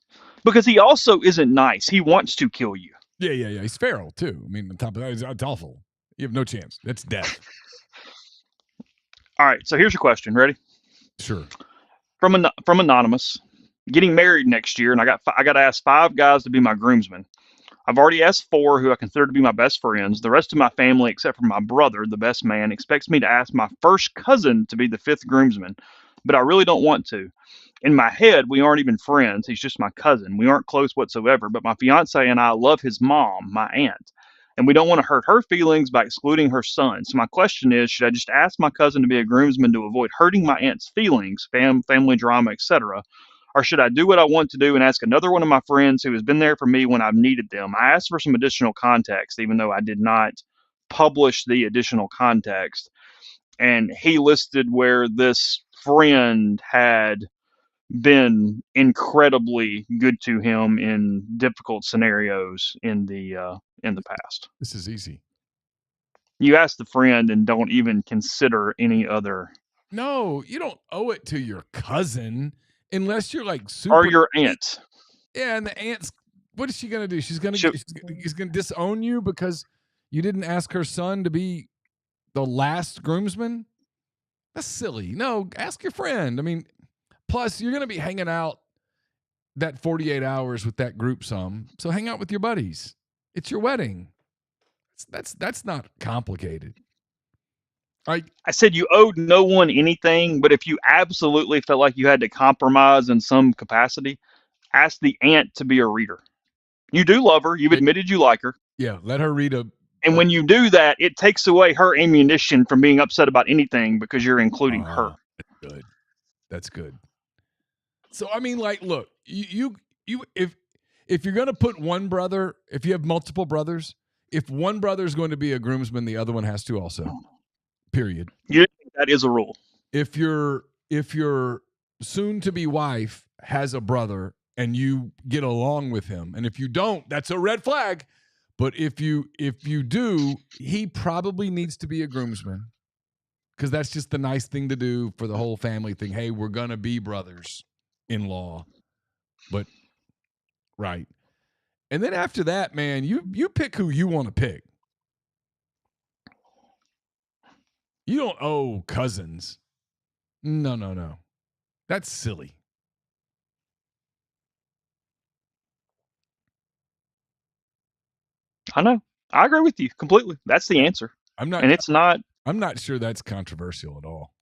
because he also isn't nice. He wants to kill you. Yeah. He's feral, too. I mean, on top of that, it's awful. You have no chance. That's death. All right, so here's your question. Ready? Sure. From Anonymous. Getting married next year, and I got to ask 5 guys to be my groomsmen. I've already asked 4 who I consider to be my best friends. The rest of my family, except for my brother, the best man, expects me to ask my first cousin to be the 5th groomsman, but I really don't want to. In my head, we aren't even friends. He's just my cousin. We aren't close whatsoever, but my fiance and I love his mom, my aunt, and we don't want to hurt her feelings by excluding her son. So my question is, should I just ask my cousin to be a groomsman to avoid hurting my aunt's feelings, family drama, etc., Or should I do what I want to do and ask another one of my friends who has been there for me when I've needed them? I asked for some additional context, even though I did not publish the additional context. And he listed where this friend had been incredibly good to him in difficult scenarios in the past. This is easy. You ask the friend and don't even consider any other. No, you don't owe it to your cousin unless you're like super. Or your aunt. Yeah, and the aunt's. What is she gonna do? She's gonna disown you because you didn't ask her son to be the last groomsman. That's silly. No, ask your friend. I mean, plus you're gonna be hanging out that 48 hours with that group some. So hang out with your buddies. It's your wedding. That's not complicated. I said you owed no one anything, but if you absolutely felt like you had to compromise in some capacity, ask the aunt to be a reader. You do love her. You've admitted you like her. Yeah, let her read And when you do that, it takes away her ammunition from being upset about anything because you're including her. That's good. That's good. So I mean, like, look, you if you're gonna put one brother, if you have multiple brothers, if one brother is going to be a groomsman, the other one has to also. Period. That is a rule. If your soon-to-be wife has a brother and you get along with him, and if you don't, that's a red flag. But if you do, he probably needs to be a groomsman because that's just the nice thing to do for the whole family thing. Hey, we're gonna be brothers-in-law, but right. And then after that, man, you pick who you want to pick. You don't owe cousins. No. That's silly. I know. I agree with you completely. That's the answer. I'm not sure that's controversial at all.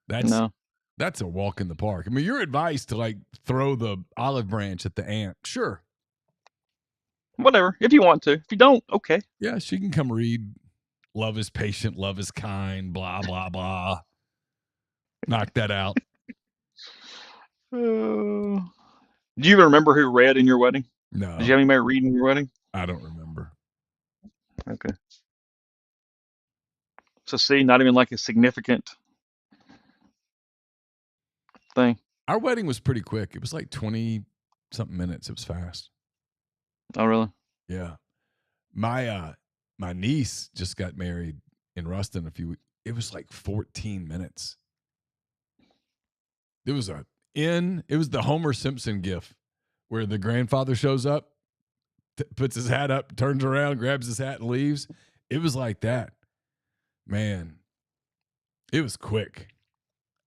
That's a walk in the park. I mean, your advice to like throw the olive branch at the aunt, sure. Whatever. If you want to. If you don't, okay. Yeah, she can come read Love is Patient, Love is Kind, blah, blah, blah. Knock that out. Do you remember who read in your wedding? No. Did you have anybody read in your wedding? I don't remember. Okay. So see, not even like a significant thing. Our wedding was pretty quick. It was like 20-something minutes. It was fast. Oh, really? Yeah. My niece just got married in Ruston a few weeks. It was like 14 minutes. It was the Homer Simpson gif where the grandfather shows up, puts his hat up, turns around, grabs his hat and leaves. It was like that. Man, it was quick.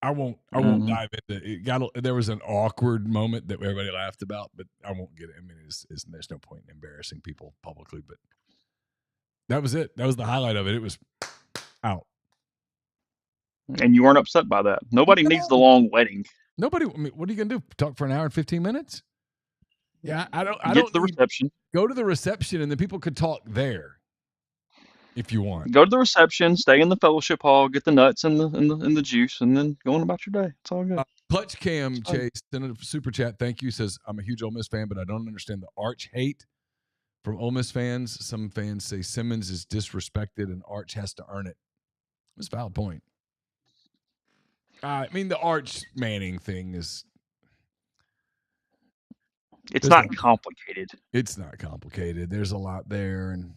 I won't dive into it. There was an awkward moment that everybody laughed about, but I won't get it. I mean, there's no point in embarrassing people publicly, but that was it. That was the highlight of it. It was out. And you weren't upset by that. Nobody needs the long wedding. Nobody. I mean, what are you gonna do? Talk for an hour and 15 minutes? Yeah, I don't. Get to the reception. Go to the reception, and then people could talk there if you want. Go to the reception, stay in the fellowship hall, get the nuts and the juice, and then go on about your day. It's all good. Clutch Cam Chase sent a super chat. Thank you. Says I'm a huge Ole Miss fan, but I don't understand the arch hate from Ole Miss fans. Some fans say Simmons is disrespected, and Arch has to earn it. That's a valid point. I mean, the Arch Manning thing is. It's not complicated. It's not complicated. There's a lot there, and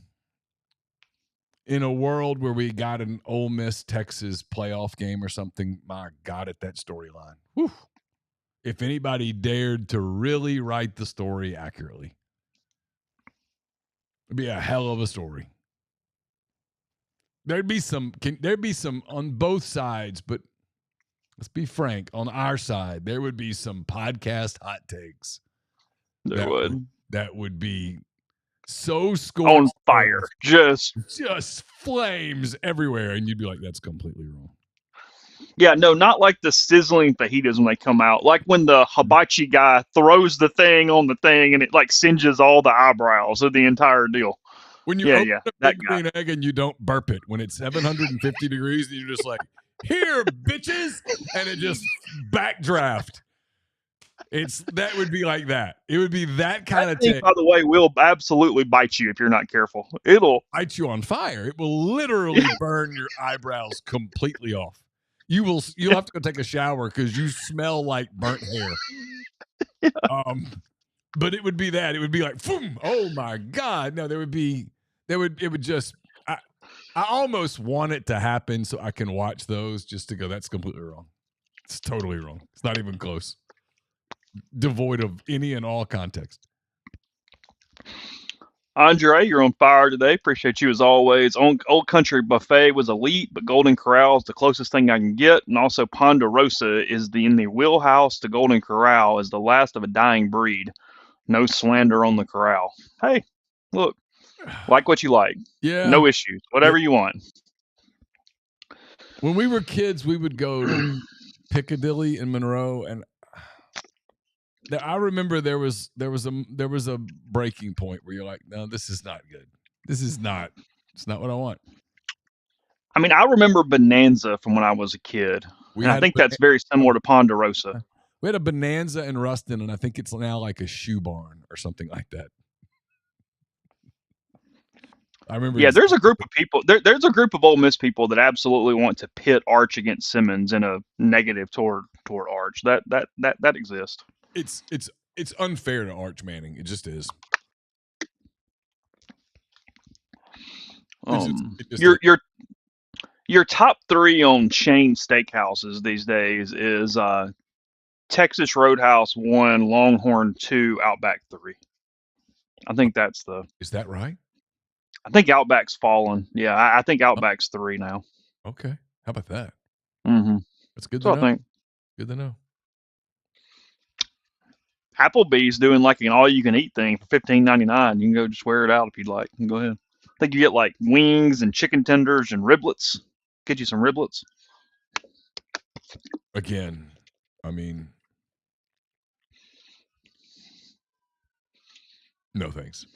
in a world where we got an Ole Miss Texas playoff game or something, my God, at that storyline. Whew. If anybody dared to really write the story accurately, it'd be a hell of a story. There'd be some on both sides, but let's be frank, on our side, there would be some podcast hot takes. That would be so scorched on fire, just flames everywhere, and you'd be like, "That's completely wrong." Yeah, no, not like the sizzling fajitas when they come out. Like when the hibachi guy throws the thing on the thing, and it like singes all the eyebrows of the entire deal. When you open a big green egg and you don't burp it when it's 750 degrees, and you're just like, "Here, bitches," and it just backdraft. That would be like that. It would be that kind That of thing, take. by the way, will absolutely bite you if you're not careful. It'll Light you on fire. It will literally burn your eyebrows completely off. You'll have to go take a shower because you smell like burnt hair. But it would be that. It would be like, boom, oh my God. No, it would just I almost want it to happen so I can watch those just to go, that's completely wrong. It's totally wrong. It's not even close. Devoid of any and all context. Andre, you're on fire today. Appreciate you as always. Old Country Buffet was elite, but Golden Corral is the closest thing I can get. And also Ponderosa is in the wheelhouse to Golden Corral is the last of a dying breed. No slander on the corral. Hey, look, like what you like. Yeah. No issues. Whatever you want. When we were kids, we would go to Piccadilly in Monroe, and I remember there was a breaking point where you're like, no, this is not good. It's not what I want. I mean, I remember Bonanza from when I was a kid. I think that's very similar to Ponderosa. We had a Bonanza in Ruston, and I think it's now like a shoe barn or something like that. I remember. Yeah, there's a group of people. There's a group of Ole Miss people that absolutely want to pit Arch against Simmons in a negative toward Arch. That exists. It's unfair to Arch Manning. It just is. Your top three on chain steakhouses these days is Texas Roadhouse 1, Longhorn 2, Outback 3. I think that's the. Is that right? I think Outback's fallen. Yeah, I think Outback's 3 now. Okay, how about that? Mm-hmm. That's good to know. I think. Good to know. Applebee's doing like an all-you-can-eat thing for $15.99. You can go just wear it out if you'd like. Go ahead. I think you get like wings and chicken tenders and riblets. Get you some riblets. Again, I mean, no thanks.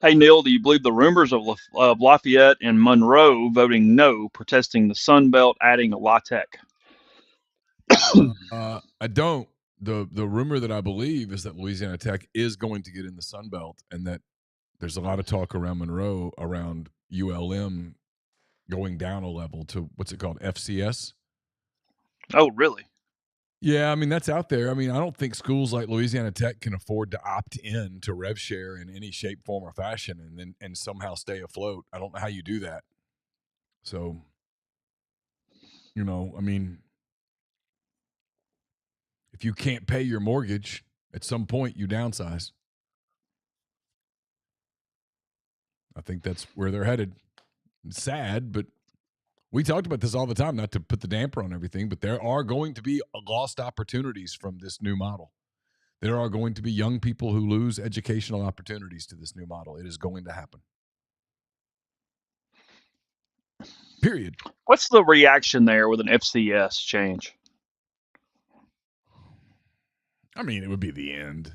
Hey, Neal, do you believe the rumors of Lafayette and Monroe voting no, protesting the Sun Belt adding a La Tech? I don't. The rumor that I believe is that Louisiana Tech is going to get in the Sun Belt, and that there's a lot of talk around Monroe, around ULM going down a level to, what's it called, FCS? Oh, really? Yeah, I mean, that's out there. I mean, I don't think schools like Louisiana Tech can afford to opt in to rev share in any shape, form, or fashion and somehow stay afloat. I don't know how you do that. So, I mean, if you can't pay your mortgage, at some point you downsize. I think that's where they're headed. It's sad, but we talked about this all the time, not to put the damper on everything, but there are going to be lost opportunities from this new model. There are going to be young people who lose educational opportunities to this new model. It is going to happen. Period. What's the reaction there with an FCS change? I mean, it would be the end.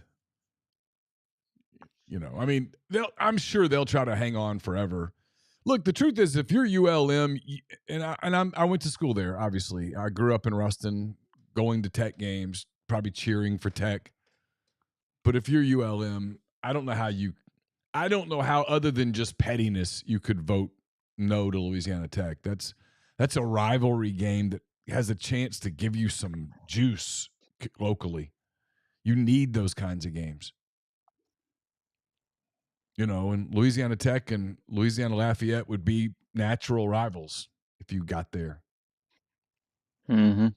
I mean, I'm sure they'll try to hang on forever. Look, the truth is, if you're ULM, I went to school there, obviously. I grew up in Ruston, going to Tech games, probably cheering for Tech. But if you're ULM, I don't know how other than just pettiness you could vote no to Louisiana Tech. That's a rivalry game that has a chance to give you some juice locally. You need those kinds of games. And Louisiana Tech and Louisiana Lafayette would be natural rivals if you got there. Mm-hmm.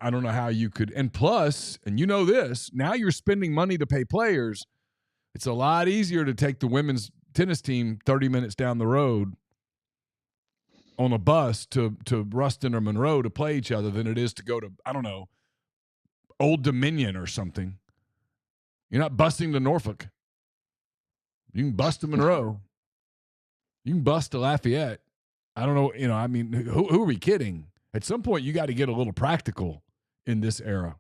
I don't know how you could. And plus, and this, now you're spending money to pay players. It's a lot easier to take the women's tennis team 30 minutes down the road on a bus to Ruston or Monroe to play each other than it is to go to, I don't know, Old Dominion or something. You're not busting to Norfolk. You can bust to Monroe. You can bust to Lafayette. I don't know. I mean, who are we kidding? At some point, you got to get a little practical in this era.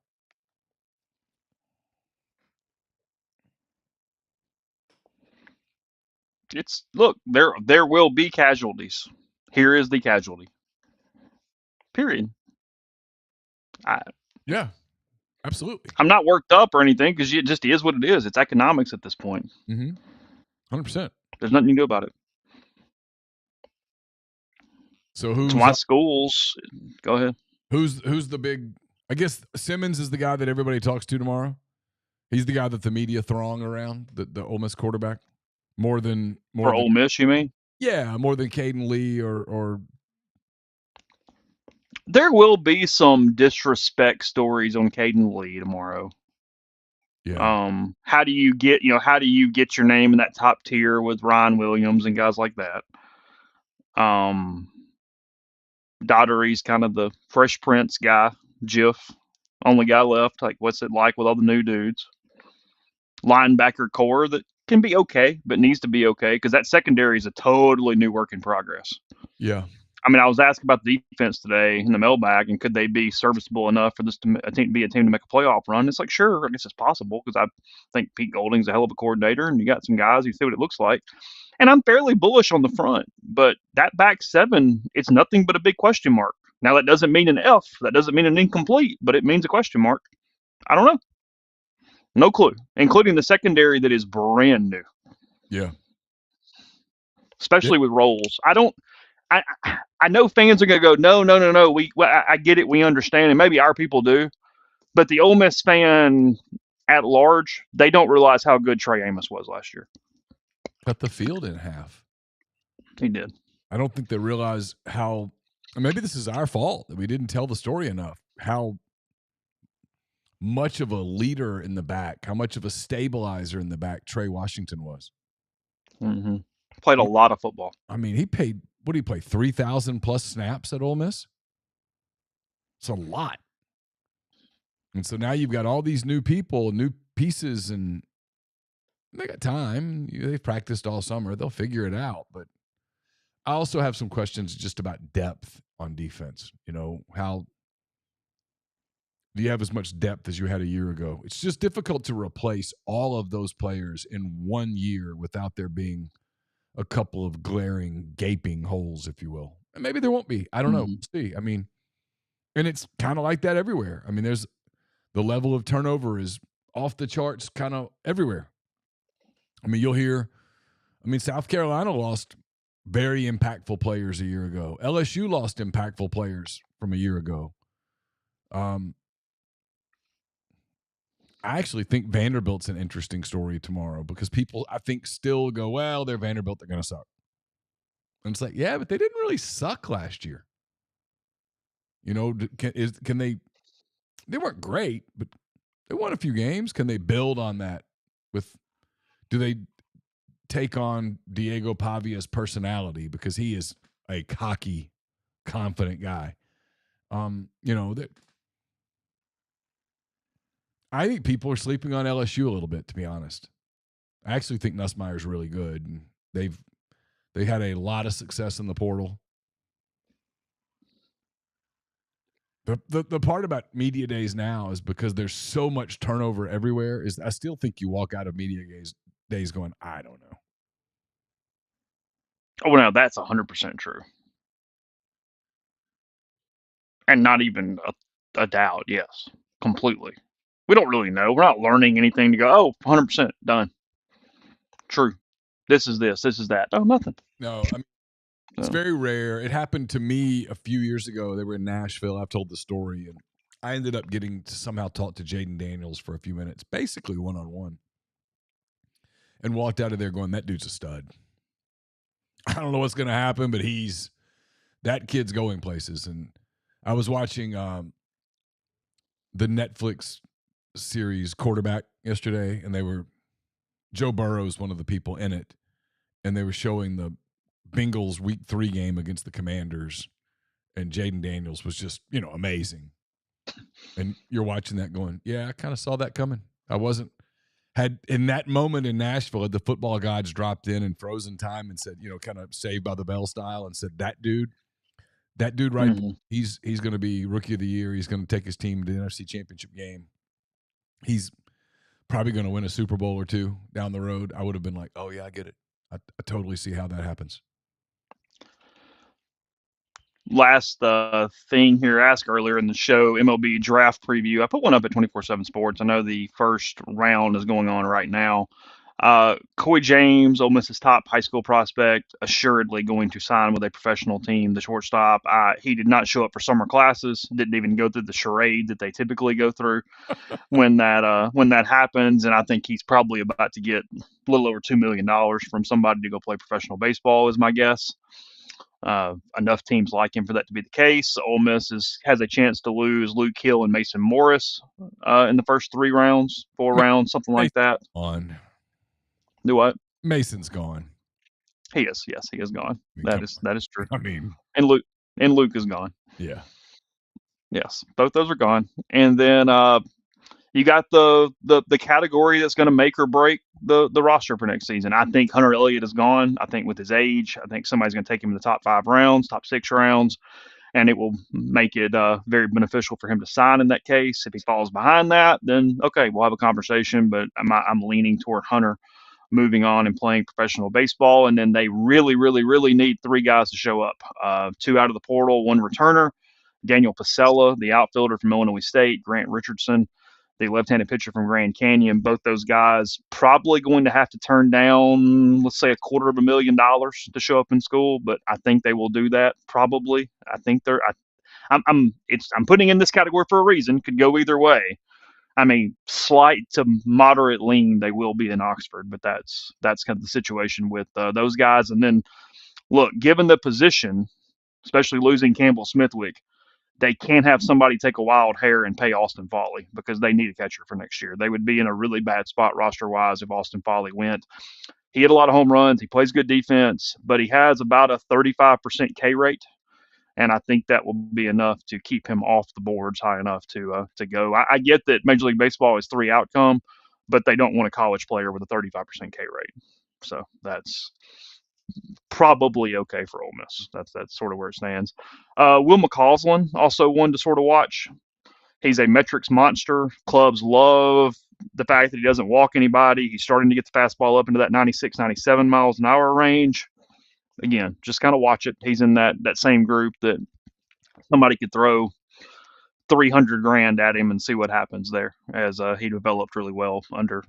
Look, there will be casualties. Here is the casualty. Period. Yeah. Absolutely. I'm not worked up or anything because it just is what it is. It's economics at this point. 100%. There's nothing you can do about it. So It's who's why schools. Go ahead. who's the big? I guess Simmons is the guy that everybody talks to tomorrow. He's the guy that the media throng around, the Ole Miss quarterback, more than For Ole Miss, you mean? yeah, more than Caden Lee or There will be some disrespect stories on Caden Lee tomorrow. yeah. How do you get your name in that top tier with Ryan Williams and guys like that? Daughtery's kind of the Fresh Prince guy, Jiff, only guy left. Like, what's it like with all the new dudes? Linebacker core that can be okay, but needs to be okay because that secondary is a totally new work in progress. Yeah. I mean, I was asking about the defense today in the mailbag, and could they be serviceable enough for this to be a team to make a playoff run? It's like, sure, I guess it's possible because I think Pete Golding's a hell of a coordinator, and you got some guys. You see what it looks like, and I'm fairly bullish on the front. But that back seven, it's nothing but a big question mark. Now that doesn't mean an F. That doesn't mean an incomplete, but it means a question mark. I don't know. No clue, including the secondary that is brand new. Yeah. Especially with roles. I know fans are going to go, no. I get it. We understand. And maybe our people do. But the Ole Miss fan at large, they don't realize how good Trey Amos was last year. Cut the field in half. He did. I don't think they realize how, maybe this is our fault that we didn't tell the story enough, how much of a leader in the back, how much of a stabilizer in the back Trey Washington was. Mm-hmm. Played a lot of football. I mean, what did he play, 3,000 plus snaps at Ole Miss? It's a lot. And so now you've got all these new people, new pieces, and they got time. They've practiced all summer. They'll figure it out. But I also have some questions just about depth on defense. How do you have as much depth as you had a year ago? It's just difficult to replace all of those players in 1 year without there being a couple of glaring, gaping holes, if you will. And maybe there won't be. I don't know. We'll see. I mean, and it's kind of like that everywhere. I mean, there's the level of turnover is off the charts kind of everywhere. I mean, you'll hear, South Carolina lost very impactful players a year ago. LSU lost impactful players from a year ago. I actually think Vanderbilt's an interesting story tomorrow because people, I think, still go, well, they're Vanderbilt, they're going to suck. And it's like, yeah, but they didn't really suck last year. Can they weren't great, but they won a few games. Can they build on that do they take on Diego Pavia's personality because he is a cocky, confident guy? I think people are sleeping on LSU a little bit, to be honest. I actually think Nussmeier's really good. And they had a lot of success in the portal. The part about media days now is because there's so much turnover everywhere. Is I still think you walk out of media days going, I don't know. Oh, no, that's 100% true. And not even a doubt. Yes, completely. We don't really know. We're not learning anything to go, oh, 100% done. True. This is that. Oh, nothing. No, it's very rare. It happened to me a few years ago. They were in Nashville. I've told the story, and I ended up getting to somehow talk to Jaden Daniels for a few minutes, basically one-on-one, and walked out of there going, that dude's a stud. I don't know what's going to happen, but that kid's going places. And I was watching the Netflix series Quarterback yesterday, and Joe Burrow's one of the people in it, and they were showing the Bengals Week 3 game against the Commanders, and Jaden Daniels was just, amazing. And you're watching that going, yeah, I kind of saw that coming. Had in that moment in Nashville, had the football gods dropped in and frozen time and said, kind of Saved by the Bell style, and said, that dude right there, he's going to be Rookie of the Year. He's going to take his team to the NFC Championship game. He's probably going to win a Super Bowl or two down the road. I would have been like, oh, yeah, I get it. I totally see how that happens. last thing here, asked earlier in the show, MLB draft preview. I put one up at 24/7 Sports. I know the first round is going on right now. Coy James, Ole Miss's top high school prospect, assuredly going to sign with a professional team. The shortstop, he did not show up for summer classes. Didn't even go through the charade that they typically go through when that happens. And I think he's probably about to get a little over $2 million from somebody to go play professional baseball, is my guess. Enough teams like him for that to be the case. Ole Miss has a chance to lose Luke Hill and Mason Morris in the first 4 rounds, something like that. On Do what? Mason's gone. He is. Yes, he is gone. That is true. I mean, and Luke is gone. Yeah. Yes, both those are gone. And then you got the category that's going to make or break the roster for next season. I think Hunter Elliott is gone. I think with his age, I think somebody's going to take him in the top 5 rounds, top 6 rounds, and it will make it very beneficial for him to sign in that case. If he falls behind that, then okay, we'll have a conversation. But I'm leaning toward Hunter moving on and playing professional baseball. And then they really, really, really need 3 guys to show up. 2 out of the portal, 1 returner. Daniel Pasella, the outfielder from Illinois State, Grant Richardson, the left-handed pitcher from Grand Canyon. Both those guys probably going to have to turn down, let's say, $250,000 to show up in school, but I think they will do that probably. I think I'm putting in this category for a reason. Could go either way. I mean, slight to moderate lean they will be in Oxford, but that's kind of the situation with those guys. And then, look, given the position, especially losing Campbell Smithwick, they can't have somebody take a wild hair and pay Austin Foley because they need a catcher for next year. They would be in a really bad spot roster-wise if Austin Foley went. He hit a lot of home runs. He plays good defense, but he has about a 35% K rate, and I think that will be enough to keep him off the boards high enough to go. I get that Major League Baseball is 3 outcome, but they don't want a college player with a 35% K rate. So that's probably okay for Ole Miss. That's sort of where it stands. Will McCausland, also one to sort of watch. He's a metrics monster. Clubs love the fact that he doesn't walk anybody. He's starting to get the fastball up into that 96, 97 miles an hour range. Again, just kind of watch it. He's in that same group that somebody could throw $300,000 at him and see what happens there, as he developed really well under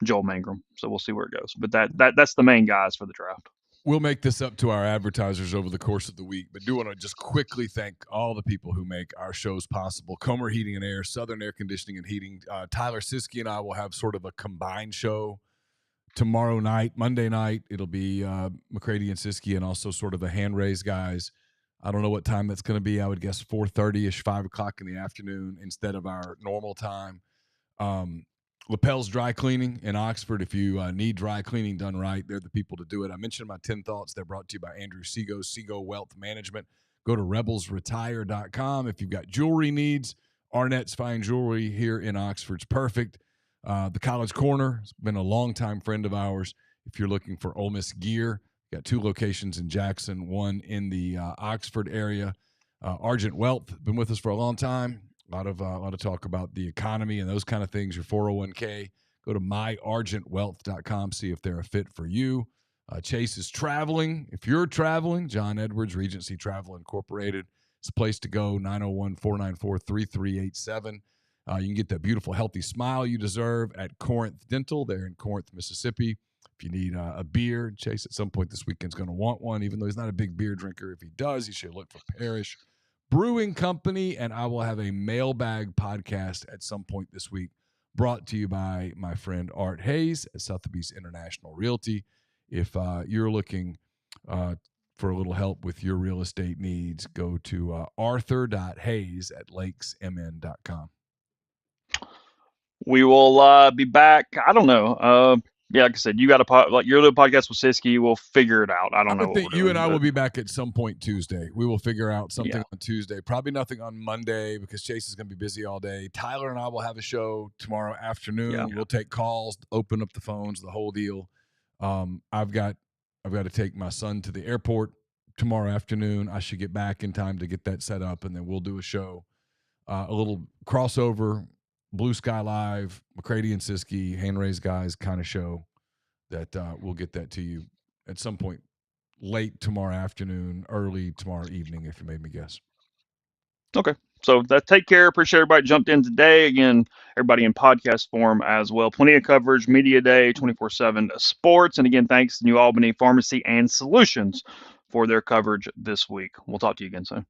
Joel Mangrum. So we'll see where it goes. But that's the main guys for the draft. We'll make this up to our advertisers over the course of the week, but do want to just quickly thank all the people who make our shows possible. Comer Heating and Air, Southern Air Conditioning and Heating. Tyler Siskey and I will have sort of a combined show tomorrow night. Monday night, it'll be McCready and Siskey, and also sort of a hand-raised guys. I don't know what time that's going to be. I would guess 4:30-ish, 5 o'clock in the afternoon instead of our normal time. Lapel's Dry Cleaning in Oxford. If you need dry cleaning done right, they're the people to do it. I mentioned my 10 thoughts. They're brought to you by Andrew Seago, Seago Wealth Management. Go to rebelsretire.com. If you've got jewelry needs, Arnett's Fine Jewelry here in Oxford's perfect. The College Corner has been a longtime friend of ours. If you're looking for Ole Miss gear, got 2 locations in Jackson, 1 in the Oxford area. Argent Wealth, been with us for a long time. A lot of talk about the economy and those kind of things. Your 401k, go to myargentwealth.com, see if they're a fit for you. Chase is traveling. If you're traveling, John Edwards, Regency Travel Incorporated. It's a place to go, 901-494-3387. You can get that beautiful, healthy smile you deserve at Corinth Dental. They're in Corinth, Mississippi. If you need a beer, Chase at some point this weekend's going to want one, even though he's not a big beer drinker. If he does, he should look for Parrish Brewing Company, and I will have a mailbag podcast at some point this week brought to you by my friend Art Hayes at Sotheby's International Realty. If you're looking for a little help with your real estate needs, go to arthur.hayes@lakesmn.com. We will be back. I don't know. Yeah, like I said, you got your little podcast with Siskey. We'll figure it out. I don't know. I think you and I will be back at some point Tuesday. We will figure out something on Tuesday. Probably nothing on Monday because Chase is going to be busy all day. Tyler and I will have a show tomorrow afternoon. Yeah. We'll take calls, open up the phones, the whole deal. I've got to take my son to the airport tomorrow afternoon. I should get back in time to get that set up, and then we'll do a show, a little crossover. BlueSky Live, McCready and Siskey, hand-raised guys kind of show that we'll get that to you at some point late tomorrow afternoon, early tomorrow evening, if you made me guess. Okay. So take care. Appreciate everybody jumped in today. Again, everybody in podcast form as well. Plenty of coverage, media day, 24/7 sports. And again, thanks to New Albany Pharmacy and Solutions for their coverage this week. We'll talk to you again soon.